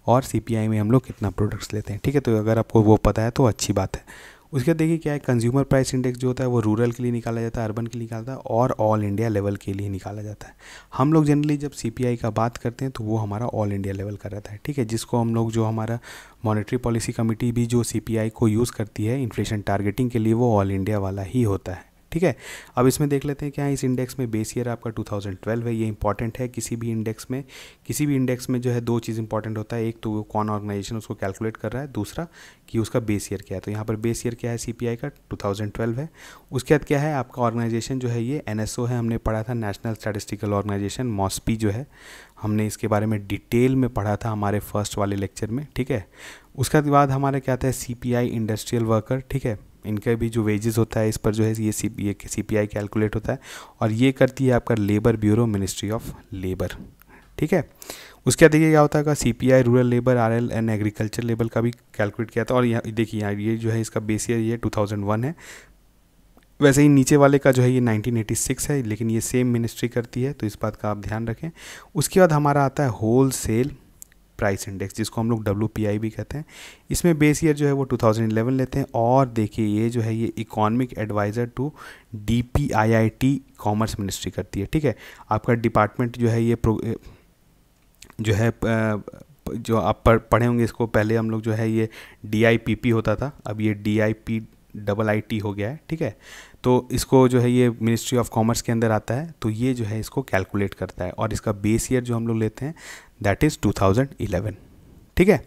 और सीपीआई में हम लोग कितना प्रोडक्ट्स लेते हैं, ठीक है। तो अगर आपको वो पता है तो अच्छी बात है। उसके बाद देखिए क्या है, कंज्यूमर प्राइस इंडेक्स जो होता है वो रूरल के लिए निकाला जाता है, अर्बन के लिए निकालता है और ऑल इंडिया लेवल के लिए निकाला जाता है। हम लोग जनरली जब सीपीआई का बात करते हैं तो वो हमारा ऑल इंडिया लेवल का रहता है, ठीक है। जिसको हम लोग जो हमारा मॉनेटरी पॉलिसी कमेटी भी जो सीपीआई को यूज़ करती है इन्फ्लेशन टारगेटिंग के लिए, वो ऑल इंडिया वाला ही होता है, ठीक है। अब इसमें देख लेते हैं क्या है, इस इंडेक्स में बेस ईयर आपका 2012 है, ये इंपॉर्टेंट है। किसी भी इंडेक्स में जो है दो चीज़ इंपॉर्टेंट होता है, एक तो वो कौन ऑर्गेनाइजेशन उसको कैलकुलेट कर रहा है, दूसरा कि उसका बेस ईयर क्या है। तो यहाँ पर बेस ईयर क्या है, सीपीआई का 2012 है। उसके बाद क्या है आपका ऑर्गेनाइजेशन जो है ये एनएसओ है, हमने पढ़ा था नेशनल स्टैटिस्टिकल ऑर्गेनाइजेशन, मॉस्पी जो है, हमने इसके बारे में डिटेल में पढ़ा था हमारे फर्स्ट वाले लेक्चर में, ठीक है। उसके बाद हमारा क्या आता है सीपीआई इंडस्ट्रियल वर्कर, ठीक है। इनका भी जो वेजेस होता है इस पर जो है ये CPI कैलकुलेट होता है, और ये करती है आपका labour bureau, ministry of labour. ठीक है, उसके बाद देखिए क्या होता है, CPI rural labour, RL and agriculture labour का भी कैलकुलेट किया था। और यहाँ देखिए यहाँ ये जो है इसका बेस ईयर ये 2001 है। वैसे ही नीचे वाले का जो है ये 1986 है, लेकिन ये सेम मिनिस्ट्री करती है, तो इस बात का आप ध्यान रखें। उसके बाद हमारा आता है होल सेल प्राइस इंडेक्स, जिसको हम लोग WPI भी कहते हैं। इसमें बेस ईयर जो है वो 2011 लेते हैं। और देखिए ये जो है ये economic adviser to DPIIT commerce ministry करती है। ठीक है, आपका डिपार्टमेंट जो है ये जो है जो आप पढ़े होंगे इसको, पहले हम लोग जो है ये DIPP होता था, अब ये DIPIIT हो गया है। ठीक है, तो इसको जो है ये मिनिस्ट्री ऑफ कॉमर्स के अंदर आता है, तो ये जो है इसको कैलकुलेट करता है, और इसका बेस ईयर जो हम लोग लेते हैं दैट इज़ 2011। ठीक है,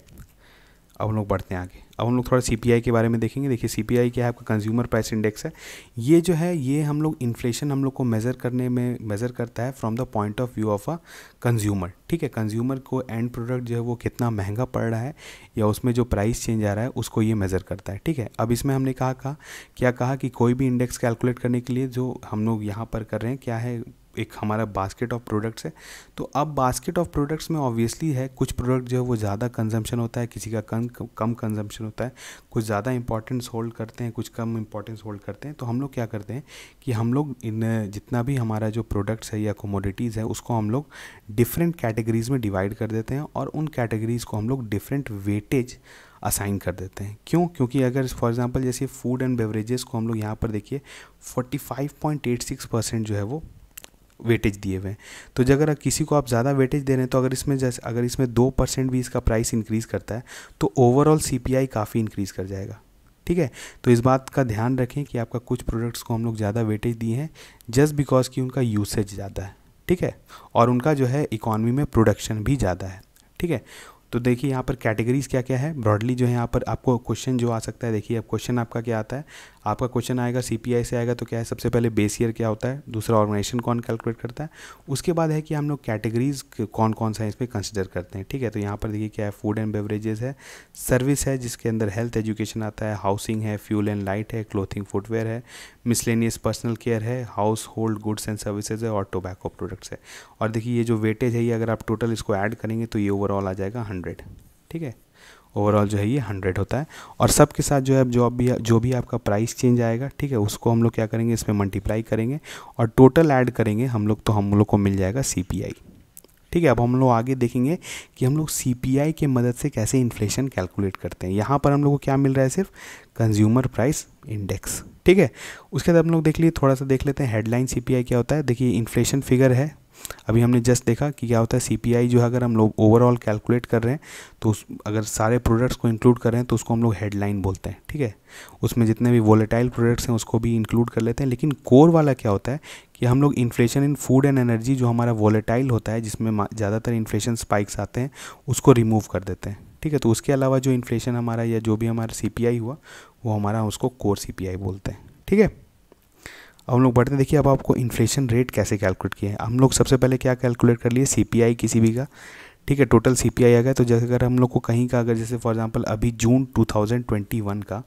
अब हम लोग बढ़ते हैं आगे। अब हम लोग थोड़ा CPI के बारे में देखेंगे। देखिए CPI क्या है, आपका कंज्यूमर प्राइस इंडेक्स है। ये जो है ये हम लोग इन्फ्लेशन हम लोग को मेज़र करता है from the point of view of a consumer. ठीक है, कंज्यूमर को एंड प्रोडक्ट जो है वो कितना महंगा पड़ रहा है या उसमें जो प्राइस चेंज आ रहा है उसको ये मेज़र करता है। ठीक है, अब इसमें हमने कहा कि कोई भी इंडेक्स कैलकुलेट करने के लिए जो हम लोग यहाँ पर कर रहे हैं क्या है, एक हमारा बास्केट ऑफ प्रोडक्ट्स है। तो अब बास्केट ऑफ प्रोडक्ट्स में ऑब्वियसली है कुछ प्रोडक्ट जो है वो ज़्यादा कंजम्पशन होता है, किसी का कम कंजम्पशन होता है, कुछ ज़्यादा इंपॉर्टेंस होल्ड करते हैं, कुछ कम इंपॉर्टेंस होल्ड करते हैं। तो हम लोग क्या करते हैं कि हम लोग इन जितना भी हमारा जो प्रोडक्ट्स है या कमोडिटीज़ है उसको हम लोग डिफरेंट कैटेगरीज़ में डिवाइड कर देते हैं, और उन कैटेगरीज़ को हम लोग डिफरेंट वेटेज असाइन कर देते हैं। क्यों? क्योंकि अगर फॉर एग्जांपल जैसे फूड एंड बेवरेजेस को हम लोग यहाँ पर देखिए 45.86% जो है वो वेटेज दिए हुए हैं। तो अगर किसी को आप ज़्यादा वेटेज दे रहे हैं तो अगर इसमें 2% भी इसका प्राइस इंक्रीज़ करता है तो ओवरऑल CPI काफ़ी इंक्रीज़ कर जाएगा। ठीक है, तो इस बात का ध्यान रखें कि आपका कुछ प्रोडक्ट्स को हम लोग ज़्यादा वेटेज दिए हैं जस्ट बिकॉज कि उनका यूसेज ज़्यादा है। ठीक है, और उनका जो है इकॉनमी में प्रोडक्शन भी ज़्यादा है। ठीक है, तो देखिए यहाँ पर कैटेगरीज़ क्या क्या है ब्रॉडली जो है यहाँ पर आपको क्वेश्चन जो आ सकता है। देखिए अब क्वेश्चन आपका क्या आता है, आपका क्वेश्चन आएगा CPI से आएगा, तो क्या है सबसे पहले बेस ईयर क्या होता है, दूसरा ऑर्गेनाइजेशन कौन कैलकुलेट करता है, उसके बाद है कि हम लोग कैटेगरीज कौन कौन सा इसमें कंसिडर करते हैं। ठीक है, तो यहाँ पर देखिए क्या है, फूड एंड बेवरेजेस है, सर्विस है जिसके अंदर हेल्थ एजुकेशन आता है, हाउसिंग है, फ्यूल एंड लाइट है, क्लोथिंग फुटवेयर है, मिसलेनियस पर्सनल केयर है, house hold goods and services है, और टोबैको प्रोडक्ट्स है। और देखिए ये जो वेटेज है ये अगर आप टोटल इसको ऐड करेंगे तो ये ओवरऑल आ जाएगा 100। ठीक है, ओवरऑल जो है ये 100 होता है, और सब के साथ जो है जो भी आपका प्राइस चेंज आएगा, ठीक है, उसको हम लोग क्या करेंगे, इसमें मल्टीप्लाई करेंगे और टोटल ऐड करेंगे हम लोग, तो हम लोग को मिल जाएगा CPI। ठीक है, अब हम लोग आगे देखेंगे कि हम लोग CPI के मदद से कैसे इन्फ्लेशन कैलकुलेट करते हैं। यहाँ पर हम लोग को क्या मिल रहा है, सिर्फ कंज्यूमर प्राइस इंडेक्स। ठीक है, उसके बाद हम लोग थोड़ा सा देख लेते हैं हेडलाइन CPI क्या होता है। देखिए इन्फ्लेशन फिगर है, अभी हमने जस्ट देखा कि क्या होता है CPI जो है अगर हम लोग ओवरऑल कैलकुलेट कर रहे हैं तो अगर सारे प्रोडक्ट्स को इंक्लूड कर रहे हैं तो उसको हम लोग हेडलाइन बोलते हैं। ठीक है, उसमें जितने भी वोलेटाइल प्रोडक्ट्स हैं उसको भी इंक्लूड कर लेते हैं। लेकिन कोर वाला क्या होता है कि हम लोग inflation in food and energy जो हमारा वोलेटाइल होता है, जिसमें ज़्यादातर इन्फ्लेशन स्पाइक्स आते हैं, उसको रिमूव कर देते हैं। ठीक है, तो उसके अलावा जो इन्फ्लेशन हमारा या जो भी हमारा CPI हुआ वो हमारा उसको कोर CPI बोलते हैं। ठीक है, अब हम लोग बढ़ते हैं। देखिए अब आपको इन्फ्लेशन रेट कैसे कैलकुलेट किए हैं। हम लोग सबसे पहले क्या कैलकुलेट कर लिए, CPI किसी भी का। ठीक है, टोटल CPI आ गया, तो जैसे अगर हम लोग को कहीं का, अगर जैसे फॉर एग्जांपल अभी जून 2021 का,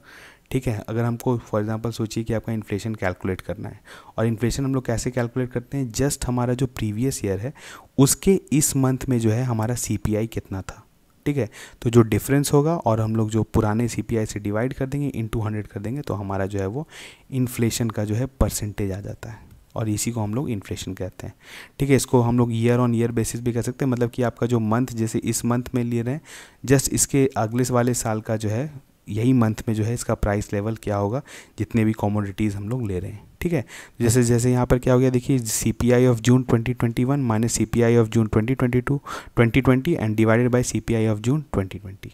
ठीक है, अगर हमको फॉर एग्जांपल सोचिए कि आपका इन्फ्लेशन कैलकुलेट करना है, और इन्फ्लेशन हम लोग कैसे कैलकुलेट करते हैं, जस्ट हमारा जो प्रीवियस ईयर है उसके इस मंथ में जो है हमारा CPI कितना था। ठीक है, तो जो डिफरेंस होगा और हम लोग जो पुराने CPI से डिवाइड कर देंगे, इनटू 100 कर देंगे, तो हमारा जो है वो इन्फ्लेशन का जो है परसेंटेज आ जाता है, और इसी को हम लोग इन्फ्लेशन कहते हैं। ठीक है, इसको हम लोग ईयर ऑन ईयर बेसिस भी कह सकते हैं, मतलब कि आपका जो मंथ जैसे इस मंथ में ले रहे हैं, जस्ट इसके अगले वाले साल का जो है यही मंथ में जो है इसका प्राइस लेवल क्या होगा, जितने भी कमोडिटीज़ हम लोग ले रहे हैं। ठीक है, जैसे जैसे यहाँ पर क्या हो गया, देखिए CPI of June 2021 minus CPI of June 2020 and divided by CPI of June 2020।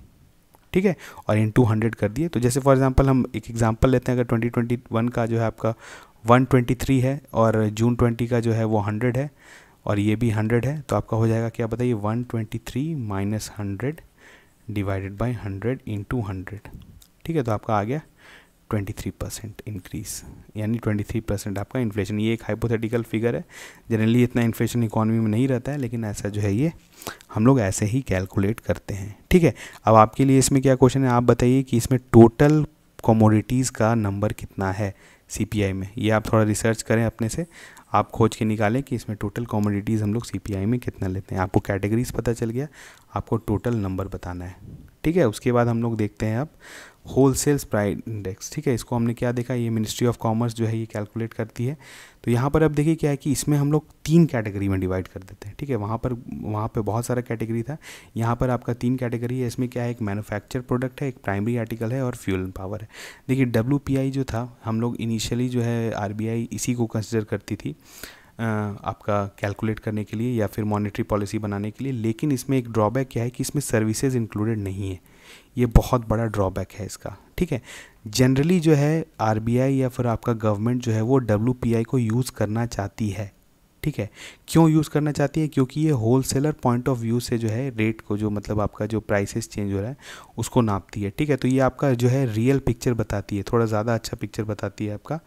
ठीक है, और इनटू 100 कर दिए। तो जैसे फॉर एग्जांपल हम एक एग्जांपल लेते हैं, अगर 2021 का जो है आपका 123 है और जून 20 का जो है वो 100 है और ये भी 100 है, तो आपका हो जाएगा क्या बताइए, 123 माइनस 100 डिवाइडेड बाय 100 इंटू 100। ठीक है, तो आपका आ गया 23% इंक्रीज़, यानी 23% आपका इन्फ्लेशन। ये एक हाइपोथेटिकल फिगर है, जनरली इतना इन्फ्लेशन इकॉनमी में नहीं रहता है, लेकिन ऐसा जो है ये हम लोग ऐसे ही कैलकुलेट करते हैं। ठीक है, अब आपके लिए इसमें क्या क्वेश्चन है, आप बताइए कि इसमें टोटल कमोडिटीज़ का नंबर कितना है सीपीआई में। ये आप थोड़ा रिसर्च करें अपने से, आप खोज के निकालें कि इसमें टोटल कमोडिटीज़ हम लोग सीपीआई में कितना लेते हैं। आपको कैटेगरीज पता चल गया, आपको टोटल नंबर बताना है, ठीक है। उसके बाद हम लोग देखते हैं अब होलसेल्स प्राइस इंडेक्स, ठीक है। इसको हमने क्या देखा, ये मिनिस्ट्री ऑफ कॉमर्स जो है ये कैलकुलेट करती है। तो यहाँ पर अब देखिए क्या है कि इसमें हम लोग 3 कैटेगरी में डिवाइड कर देते हैं, ठीक है। वहाँ पे बहुत सारा कैटेगरी था, यहाँ पर आपका 3 कैटेगरी है। इसमें क्या है, एक मैन्युफैक्चर प्रोडक्ट है, एक प्राइमरी आर्टिकल है और फ्यूल एंड पावर है। देखिए WPI जो था, हम लोग इनिशियली जो है RBI इसी को कंसिडर करती थी आपका कैलकुलेट करने के लिए या फिर मॉनेटरी पॉलिसी बनाने के लिए। लेकिन इसमें एक ड्रॉबैक क्या है कि इसमें सर्विसेज इंक्लूडेड नहीं है, ये बहुत बड़ा ड्रॉबैक है इसका, ठीक है। जनरली जो है RBI या फिर आपका गवर्नमेंट जो है वो WPI को यूज़ करना चाहती है, ठीक है। क्यों यूज़ करना चाहती है, क्योंकि ये होलसेलर पॉइंट ऑफ व्यू से जो है रेट को, जो मतलब आपका जो प्राइसेस चेंज हो रहा है उसको नापती है, ठीक है। तो ये आपका जो है रियल पिक्चर बताती है, थोड़ा ज़्यादा अच्छा पिक्चर बताती है आपका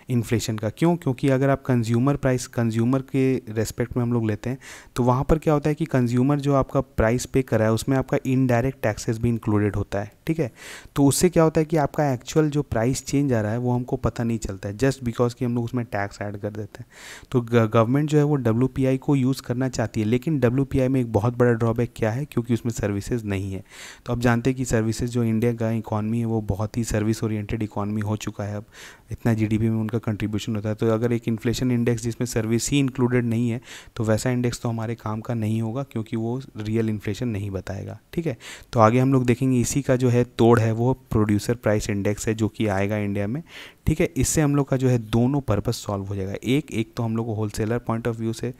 इन्फ्लेशन का। क्यों, क्योंकि अगर आप कंज्यूमर प्राइस, कंज्यूमर के रेस्पेक्ट में हम लोग लेते हैं तो वहाँ पर क्या होता है कि कंज्यूमर जो आपका प्राइस पे कर रहा है उसमें आपका इनडायरेक्ट टैक्सेस भी इंक्लूडेड होता है, ठीक है। तो उससे क्या होता है कि आपका एक्चुअल जो प्राइस चेंज आ रहा है वो हमको पता नहीं चलता है, जस्ट बिकॉज कि हम लोग उसमें टैक्स ऐड कर देते हैं। तो गवर्नमेंट जो है वो WPI को यूज़ करना चाहती है, लेकिन WPI में एक बहुत बड़ा ड्रॉबैक क्या है, क्योंकि उसमें सर्विसेज नहीं है। तो आप जानते हैं कि सर्विसेज जो इंडिया का इकॉनमी है वो बहुत ही सर्विस ओरिएंटेड इकॉनमी हो चुका है, अब इतना GDP में उनका कंट्रीब्यूशन होता है। तो अगर एक इन्फ्लेशन इंडेक्स जिसमें सर्विस ही इंक्लूडेड नहीं है तो वैसा इंडेक्स तो हमारे काम का नहीं होगा, क्योंकि वो रियल इन्फ्लेशन नहीं बताएगा, ठीक है। तो आगे हम लोग देखेंगे इसी का जो है तोड़ है वो प्रोड्यूसर प्राइस इंडेक्स है, जो कि आएगा इंडिया में, ठीक है। इससे हम लोग का जो है दोनों पर्पस सॉल्व हो जाएगा। एक तो हम लोग को होलसेलर पॉइंट ऑफ व्यू से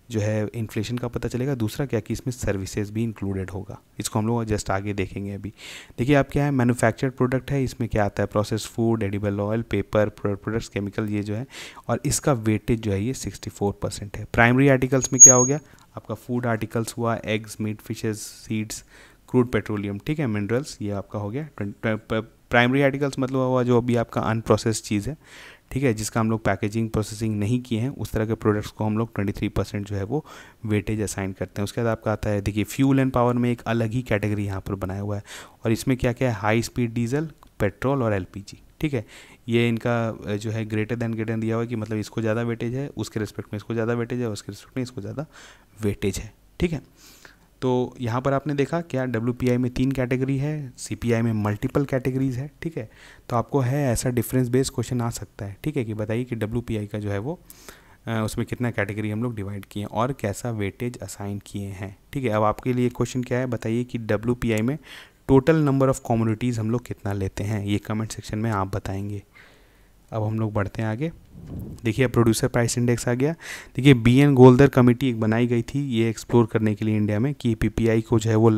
जो है इन्फ्लेशन का पता चलेगा, दूसरा क्या कि इसमें सर्विसेज भी इंक्लूडेड होगा। इसको हम लोग जस्ट आगे देखेंगे। अभी देखिए आप क्या है, मैन्युफैक्चर्ड प्रोडक्ट है, इसमें क्या आता है, process food, edible oil, paper products, chemical, ये जो है, और इसका वेटेज जो है ये 64% है। प्राइमरी आर्टिकल्स में क्या हो गया आपका, फूड आर्टिकल्स हुआ, eggs, meat, fishes, seeds, crude petroleum, ठीक है, मिनरल्स, ये आपका हो गया। प्राइमरी आर्टिकल्स मतलब हुआ जो अभी आपका अनप्रोसेस्ड चीज़ है, ठीक है, जिसका हम लोग पैकेजिंग प्रोसेसिंग नहीं किए हैं, उस तरह के प्रोडक्ट्स को हम लोग 23% जो है वो वेटेज असाइन करते हैं। उसके बाद आपका आता है, देखिए फ्यूल एंड पावर में एक अलग ही कैटेगरी यहाँ पर बनाया हुआ है, और इसमें क्या क्या है, हाई स्पीड डीजल, पेट्रोल और LPG, ठीक है। ये इनका जो है ग्रेटर देन दिया हुआ है कि मतलब इसको ज़्यादा वेटेज है, उसके रिस्पेक्ट में इसको ज़्यादा वेटेज है, उसके रिस्पेक्ट में इसको ज़्यादा वेटेज है, ठीक है। तो यहाँ पर आपने देखा क्या WPI में 3 कैटेगरी है, CPI में मल्टीपल कैटेगरीज है, ठीक है। तो आपको है ऐसा डिफरेंस बेस्ड क्वेश्चन आ सकता है, ठीक है, कि बताइए कि WPI का जो है वो उसमें कितना कैटेगरी हम लोग डिवाइड किए हैं और कैसा वेटेज असाइन किए हैं, ठीक है। अब आपके लिए क्वेश्चन क्या है, बताइए कि WPI में टोटल नंबर ऑफ कमोडिटीज़ हम लोग कितना लेते हैं, ये कमेंट सेक्शन में आप बताएंगे। अब हम लोग बढ़ते हैं आगे। देखिए प्रोड्यूसर प्राइस इंडेक्स आ गया। देखिए BN गोलदर कमेटी एक बनाई गई थी ये एक्सप्लोर करने के लिए इंडिया में कि PPI को जो है वो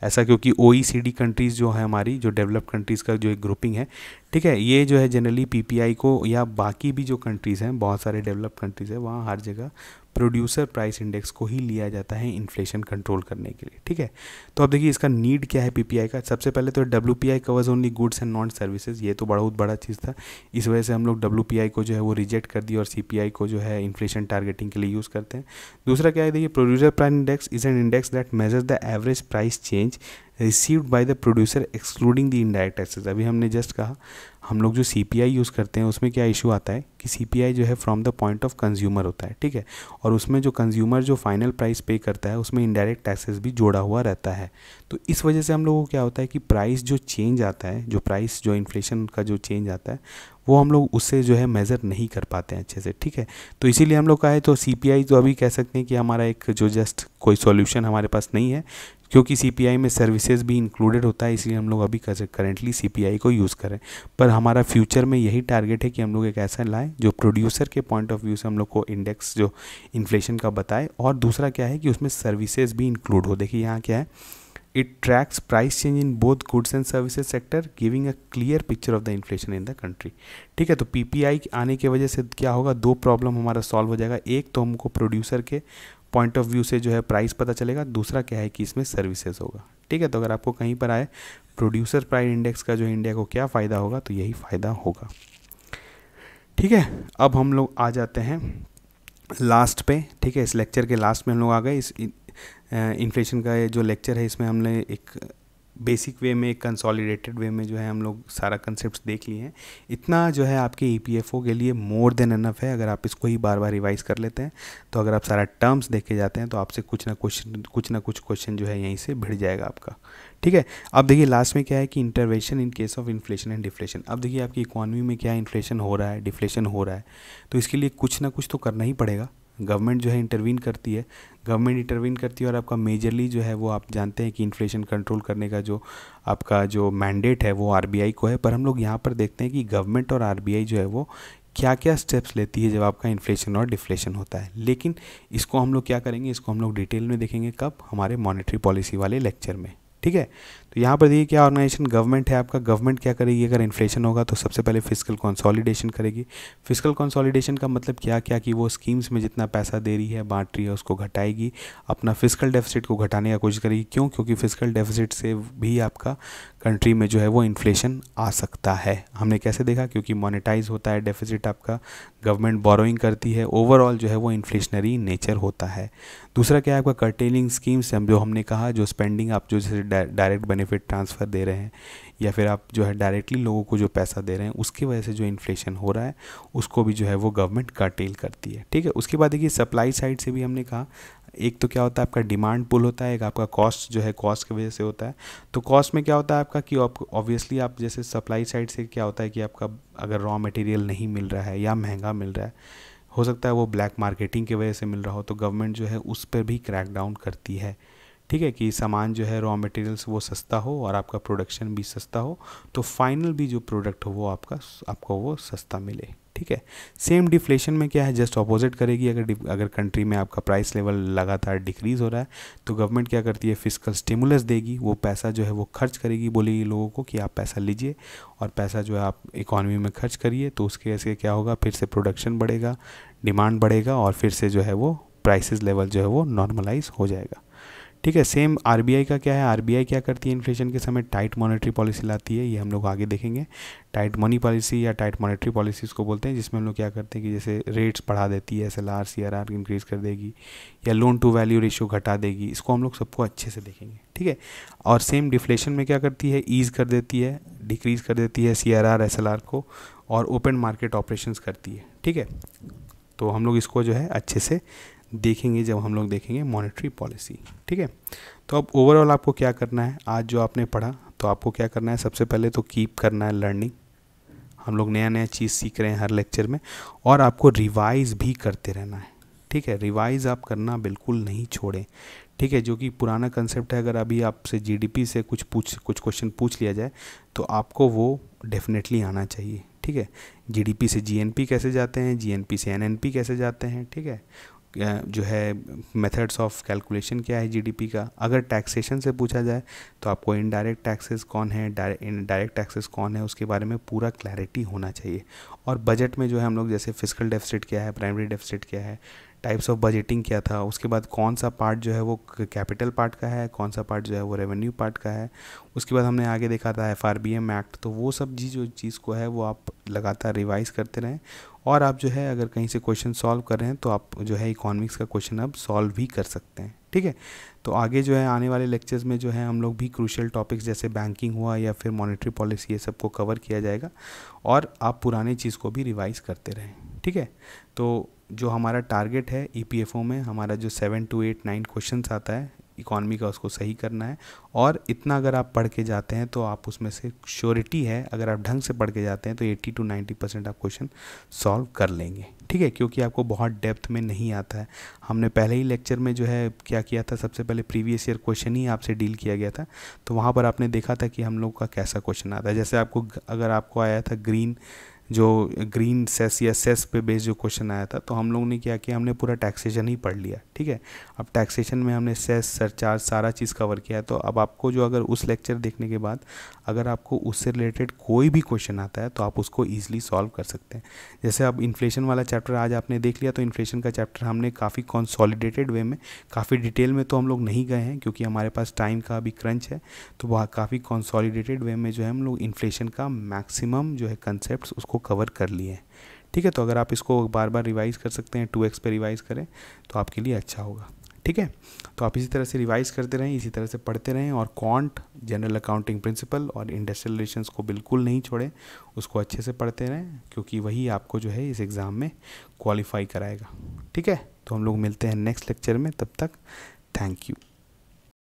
ऐसा, क्योंकि OECD कंट्रीज़ जो है हमारी, जो डेवलप्ड कंट्रीज़ का जो एक ग्रुपिंग है, ठीक है, ये जो है जनरली PPI को, या बाकी भी जो कंट्रीज़ हैं, बहुत सारे डेवलप्ड कंट्रीज़ है, वहाँ हर जगह प्रोड्यूसर प्राइस इंडेक्स को ही लिया जाता है इन्फ्लेशन कंट्रोल करने के लिए, ठीक है। तो अब देखिए इसका नीड क्या है PPI का। सबसे पहले तो WPI covers only goods and non services, ये तो बहुत बड़ा चीज़ था, इस वजह से हम लोग WPI को जो है वो रिजेक्ट कर दिया और CPI को जो है इन्फ्लेशन टारगेटिंग के लिए यूज़ करते हैं। दूसरा क्या है, देखिए producer price index is an index that measures the average price change received by the producer excluding the indirect taxes. अभी हमने जस्ट कहा हम लोग जो CPI यूज़ करते हैं उसमें क्या इशू आता है कि CPI जो है from the point of consumer होता है, ठीक है, और उसमें जो कंज्यूमर जो फाइनल प्राइस पे करता है उसमें इनडायरेक्ट टैक्सेस भी जोड़ा हुआ रहता है। तो इस वजह से हम लोगों को क्या होता है कि प्राइस जो चेंज आता है, जो प्राइस जो इन्फ्लेशन का जो चेंज आता है वो हम लोग उससे जो है मेज़र नहीं कर पाते हैं अच्छे से, ठीक है। तो इसीलिए हम लोग का है तो CPI तो अभी कह सकते हैं कि हमारा एक जो जस्ट कोई सॉल्यूशन हमारे पास नहीं है, क्योंकि CPI में सर्विसेज भी इंक्लूडेड होता है, इसलिए हम लोग अभी करेंटली CPI को यूज़ करें। पर हमारा फ्यूचर में यही टारगेट है कि हम लोग एक ऐसा लाएं जो प्रोड्यूसर के पॉइंट ऑफ व्यू से हम लोग को इंडेक्स जो इन्फ्लेशन का बताए, और दूसरा क्या है कि उसमें सर्विसेज भी इंक्लूड हो। देखिए यहाँ क्या है, it tracks price change in both goods and services sector giving a clear picture of the inflation in the country, ठीक है। तो PPI आने की वजह से क्या होगा, 2 प्रॉब्लम हमारा सॉल्व हो जाएगा। एक तो हमको प्रोड्यूसर के पॉइंट ऑफ व्यू से जो है प्राइस पता चलेगा, दूसरा क्या है कि इसमें सर्विसेज होगा, ठीक है। तो अगर आपको कहीं पर आए प्रोड्यूसर प्राइस इंडेक्स का जो इंडिया को क्या फ़ायदा होगा, तो यही फ़ायदा होगा, ठीक है। अब हम लोग आ जाते हैं लास्ट पे, ठीक है। इस लेक्चर के लास्ट में हम लोग आ गए। इस इन्फ्लेशन का जो लेक्चर है इसमें हमने एक बेसिक वे में, कंसोलिडेटेड वे में जो है हम लोग सारा कंसेप्ट देख लिए हैं। इतना जो है आपके ईपीएफओ के लिए मोर देन इनफ है। अगर आप इसको ही बार बार रिवाइज कर लेते हैं तो अगर आप सारा टर्म्स देख के जाते हैं तो आपसे कुछ ना कुछ क्वेश्चन जो है यहीं से भिड़ जाएगा आपका। ठीक है, अब देखिए लास्ट में क्या है कि intervention in case of inflation and deflation. अब देखिए आपकी इकोनॉमी में क्या इन्फ्लेशन हो रहा है, डिफ्लेशन हो रहा है, तो इसके लिए कुछ ना कुछ तो करना ही पड़ेगा। गवर्नमेंट जो है इंटरवीन करती है, और आपका मेजरली जो है वो आप जानते हैं कि इन्फ्लेशन कंट्रोल करने का जो आपका जो मैंडेट है वो आरबीआई को है। पर हम लोग यहाँ पर देखते हैं कि गवर्नमेंट और आरबीआई जो है वो क्या क्या स्टेप्स लेती है जब आपका इन्फ्लेशन और डिफ्लेशन होता है। लेकिन इसको हम लोग क्या करेंगे, इसको हम लोग डिटेल में देखेंगे कब, हमारे मॉनेटरी पॉलिसी वाले लेक्चर में। ठीक है, तो यहाँ पर देखिए क्या ऑर्गेनाइजेशन गवर्नमेंट है आपका। गवर्नमेंट क्या करेगी, अगर इन्फ्लेशन होगा तो सबसे पहले फिस्कल कंसोलिडेशन करेगी। फिस्कल कंसोलिडेशन का मतलब क्या क्या कि वो स्कीम्स में जितना पैसा दे रही है, बांट रही है, उसको घटाएगी, अपना फिस्कल डेफिसिट को घटाने का कोशिश करेगी। क्यों? क्योंकि फिस्कल डेफिसिट से भी आपका कंट्री में जो है वो इन्फ्लेशन आ सकता है। हमने कैसे देखा, क्योंकि मोनेटाइज होता है डेफिसिट आपका, गवर्नमेंट बोरोइंग करती है, ओवरऑल जो है वो इन्फ्लेशनरी नेचर होता है। दूसरा क्या है आपका कर्टेलिंग स्कीम्स, जो हमने कहा जो स्पेंडिंग आप जो जैसे डायरेक्ट बेनिफिट ट्रांसफ़र दे रहे हैं या फिर आप जो है डायरेक्टली लोगों को जो पैसा दे रहे हैं उसकी वजह से जो इन्फ्लेशन हो रहा है उसको भी जो है वो गवर्नमेंट कर्टेल करती है। ठीक है, उसके बाद देखिए सप्लाई साइड से भी हमने कहा, एक तो क्या होता है आपका डिमांड पुल होता है, एक आपका कॉस्ट जो है कॉस्ट की वजह से होता है। तो कॉस्ट में क्या होता है आपका कि ऑब्वियसली आप जैसे सप्लाई साइड से क्या होता है कि आपका अगर रॉ मटेरियल नहीं मिल रहा है या महंगा मिल रहा है, हो सकता है वो ब्लैक मार्केटिंग की वजह से मिल रहा हो, तो गवर्नमेंट जो है उस पर भी क्रैक डाउन करती है। ठीक है, कि सामान जो है रॉ मटेरियल्स वो सस्ता हो और आपका प्रोडक्शन भी सस्ता हो, तो फाइनल भी जो प्रोडक्ट हो वो आपको वो सस्ता मिले। ठीक है, सेम डिफ्लेशन में क्या है, जस्ट अपोजिट करेगी। अगर कंट्री में आपका प्राइस लेवल लगातार डिक्रीज़ हो रहा है तो गवर्नमेंट क्या करती है, फिस्कल स्टिमुलस देगी, वो पैसा जो है वो खर्च करेगी, बोलेगी लोगों को कि आप पैसा लीजिए और पैसा जो है आप इकॉनमी में खर्च करिए। तो उसके वजह से क्या होगा, फिर से प्रोडक्शन बढ़ेगा, डिमांड बढ़ेगा और फिर से जो है वो प्राइसेस लेवल जो है वो नॉर्मलाइज हो जाएगा। ठीक है, सेम आरबीआई का क्या है, आरबीआई क्या करती है इन्फ्लेशन के समय, टाइट मॉनेटरी पॉलिसी लाती है। ये हम लोग आगे देखेंगे। टाइट मनी पॉलिसी या टाइट मॉनेटरी पॉलिसी इसको बोलते हैं, जिसमें हम लोग क्या करते हैं कि जैसे रेट्स बढ़ा देती है, एसएलआर सीआरआर इंक्रीज़ कर देगी या लोन टू वैल्यू रेशियो घटा देगी। इसको हम लोग सबको अच्छे से देखेंगे। ठीक है, और सेम डिफ्लेशन में क्या करती है, ईज़ कर देती है, डिक्रीज़ कर देती है सीआरआर एसएलआर को और ओपन मार्केट ऑपरेशंस करती है। ठीक है, तो हम लोग इसको जो है अच्छे से देखेंगे जब हम लोग देखेंगे मॉनेटरी पॉलिसी। ठीक है, तो अब ओवरऑल आपको क्या करना है, आज जो आपने पढ़ा तो आपको क्या करना है, सबसे पहले तो कीप करना है लर्निंग। हम लोग नया नया चीज़ सीख रहे हैं हर लेक्चर में, और आपको रिवाइज भी करते रहना है। ठीक है, रिवाइज आप करना बिल्कुल नहीं छोड़ें। ठीक है, जो कि पुराना कंसेप्ट है, अगर अभी आपसे जीडीपी से कुछ क्वेश्चन पूछ लिया जाए तो आपको वो डेफिनेटली आना चाहिए। ठीक है, जीडीपी से जीएनपी कैसे जाते हैं, जीएनपी से एनएनपी कैसे जाते हैं। ठीक है, जो है मेथड्स ऑफ कैलकुलेशन क्या है जीडीपी का। अगर टैक्सेशन से पूछा जाए तो आपको इनडायरेक्ट टैक्सेस कौन है, डायरेक्ट टैक्सेस कौन है, उसके बारे में पूरा क्लैरिटी होना चाहिए। और बजट में जो है हम लोग जैसे फिस्कल डेफिसिट क्या है, प्राइमरी डेफिसिट क्या है, टाइप्स ऑफ बजटिंग क्या था, उसके बाद कौन सा पार्ट जो है वो कैपिटल पार्ट का है, कौन सा पार्ट जो है वो रेवेन्यू पार्ट का है। उसके बाद हमने आगे देखा था एफआरबीएम एक्ट। तो वो सब जो चीज़ को है वो आप लगातार रिवाइज करते रहें, और आप जो है अगर कहीं से क्वेश्चन सॉल्व कर रहे हैं तो आप जो है इकोनॉमिक्स का क्वेश्चन अब सॉल्व भी कर सकते हैं। ठीक है, तो आगे जो है आने वाले लेक्चर्स में जो है हम लोग भी क्रूशियल टॉपिक्स जैसे बैंकिंग हुआ या फिर मॉनेटरी पॉलिसी, ये सबको कवर किया जाएगा, और आप पुराने चीज़ को भी रिवाइज करते रहें। ठीक है, तो जो हमारा टारगेट है ईपीएफओ में, हमारा जो 7 to 8 9 क्वेश्चंस आता है इकॉनमी का, उसको सही करना है। और इतना अगर आप पढ़ के जाते हैं तो आप उसमें से श्योरिटी है, अगर आप ढंग से पढ़ के जाते हैं तो 80 to 90% आप क्वेश्चन सॉल्व कर लेंगे। ठीक है, क्योंकि आपको बहुत डेप्थ में नहीं आता है। हमने पहले ही लेक्चर में जो है क्या किया था, सबसे पहले प्रीवियस ईयर क्वेश्चन ही आपसे डील किया गया था, तो वहाँ पर आपने देखा था कि हम लोग का कैसा क्वेश्चन आता है। जैसे आपको अगर आपको आया था ग्रीन सेस या सेस पे बेस्ड जो क्वेश्चन आया था, तो हम लोगों ने क्या किया, हमने पूरा टैक्सेशन ही पढ़ लिया। ठीक है, अब टैक्सेशन में हमने सेस सरचार्ज सारा चीज़ कवर किया है। तो अब आपको जो अगर उस लेक्चर देखने के बाद अगर आपको उससे रिलेटेड कोई भी क्वेश्चन आता है तो आप उसको ईजिली सॉल्व कर सकते हैं। जैसे अब इन्फ्लेशन वाला चैप्टर आज आपने देख लिया, तो इन्फ्लेशन का चैप्टर हमने काफ़ी कंसोलिडेटेड वे में, काफ़ी डिटेल में तो हम लोग नहीं गए हैं क्योंकि हमारे पास टाइम का अभी क्रंच है। तो वह काफ़ी कंसोलिडेटेड वे में जो है हम लोग इन्फ्लेशन का मैक्सिमम जो है कंसेप्ट उसको कवर कर लिए हैं। ठीक है, तो अगर आप इसको बार बार रिवाइज कर सकते हैं, 2x पे रिवाइज करें तो आपके लिए अच्छा होगा। ठीक है। तो आप इसी तरह से रिवाइज करते रहें, इसी तरह से पढ़ते रहें, और क्वांट, जनरल अकाउंटिंग प्रिंसिपल और इंडस्ट्रियल रिलेशंस को बिल्कुल नहीं छोड़ें, उसको अच्छे से पढ़ते रहें, क्योंकि वही आपको जो है इस एग्ज़ाम में क्वालिफाई कराएगा। ठीक है, तो हम लोग मिलते हैं नेक्स्ट लेक्चर में, तब तक थैंक यू।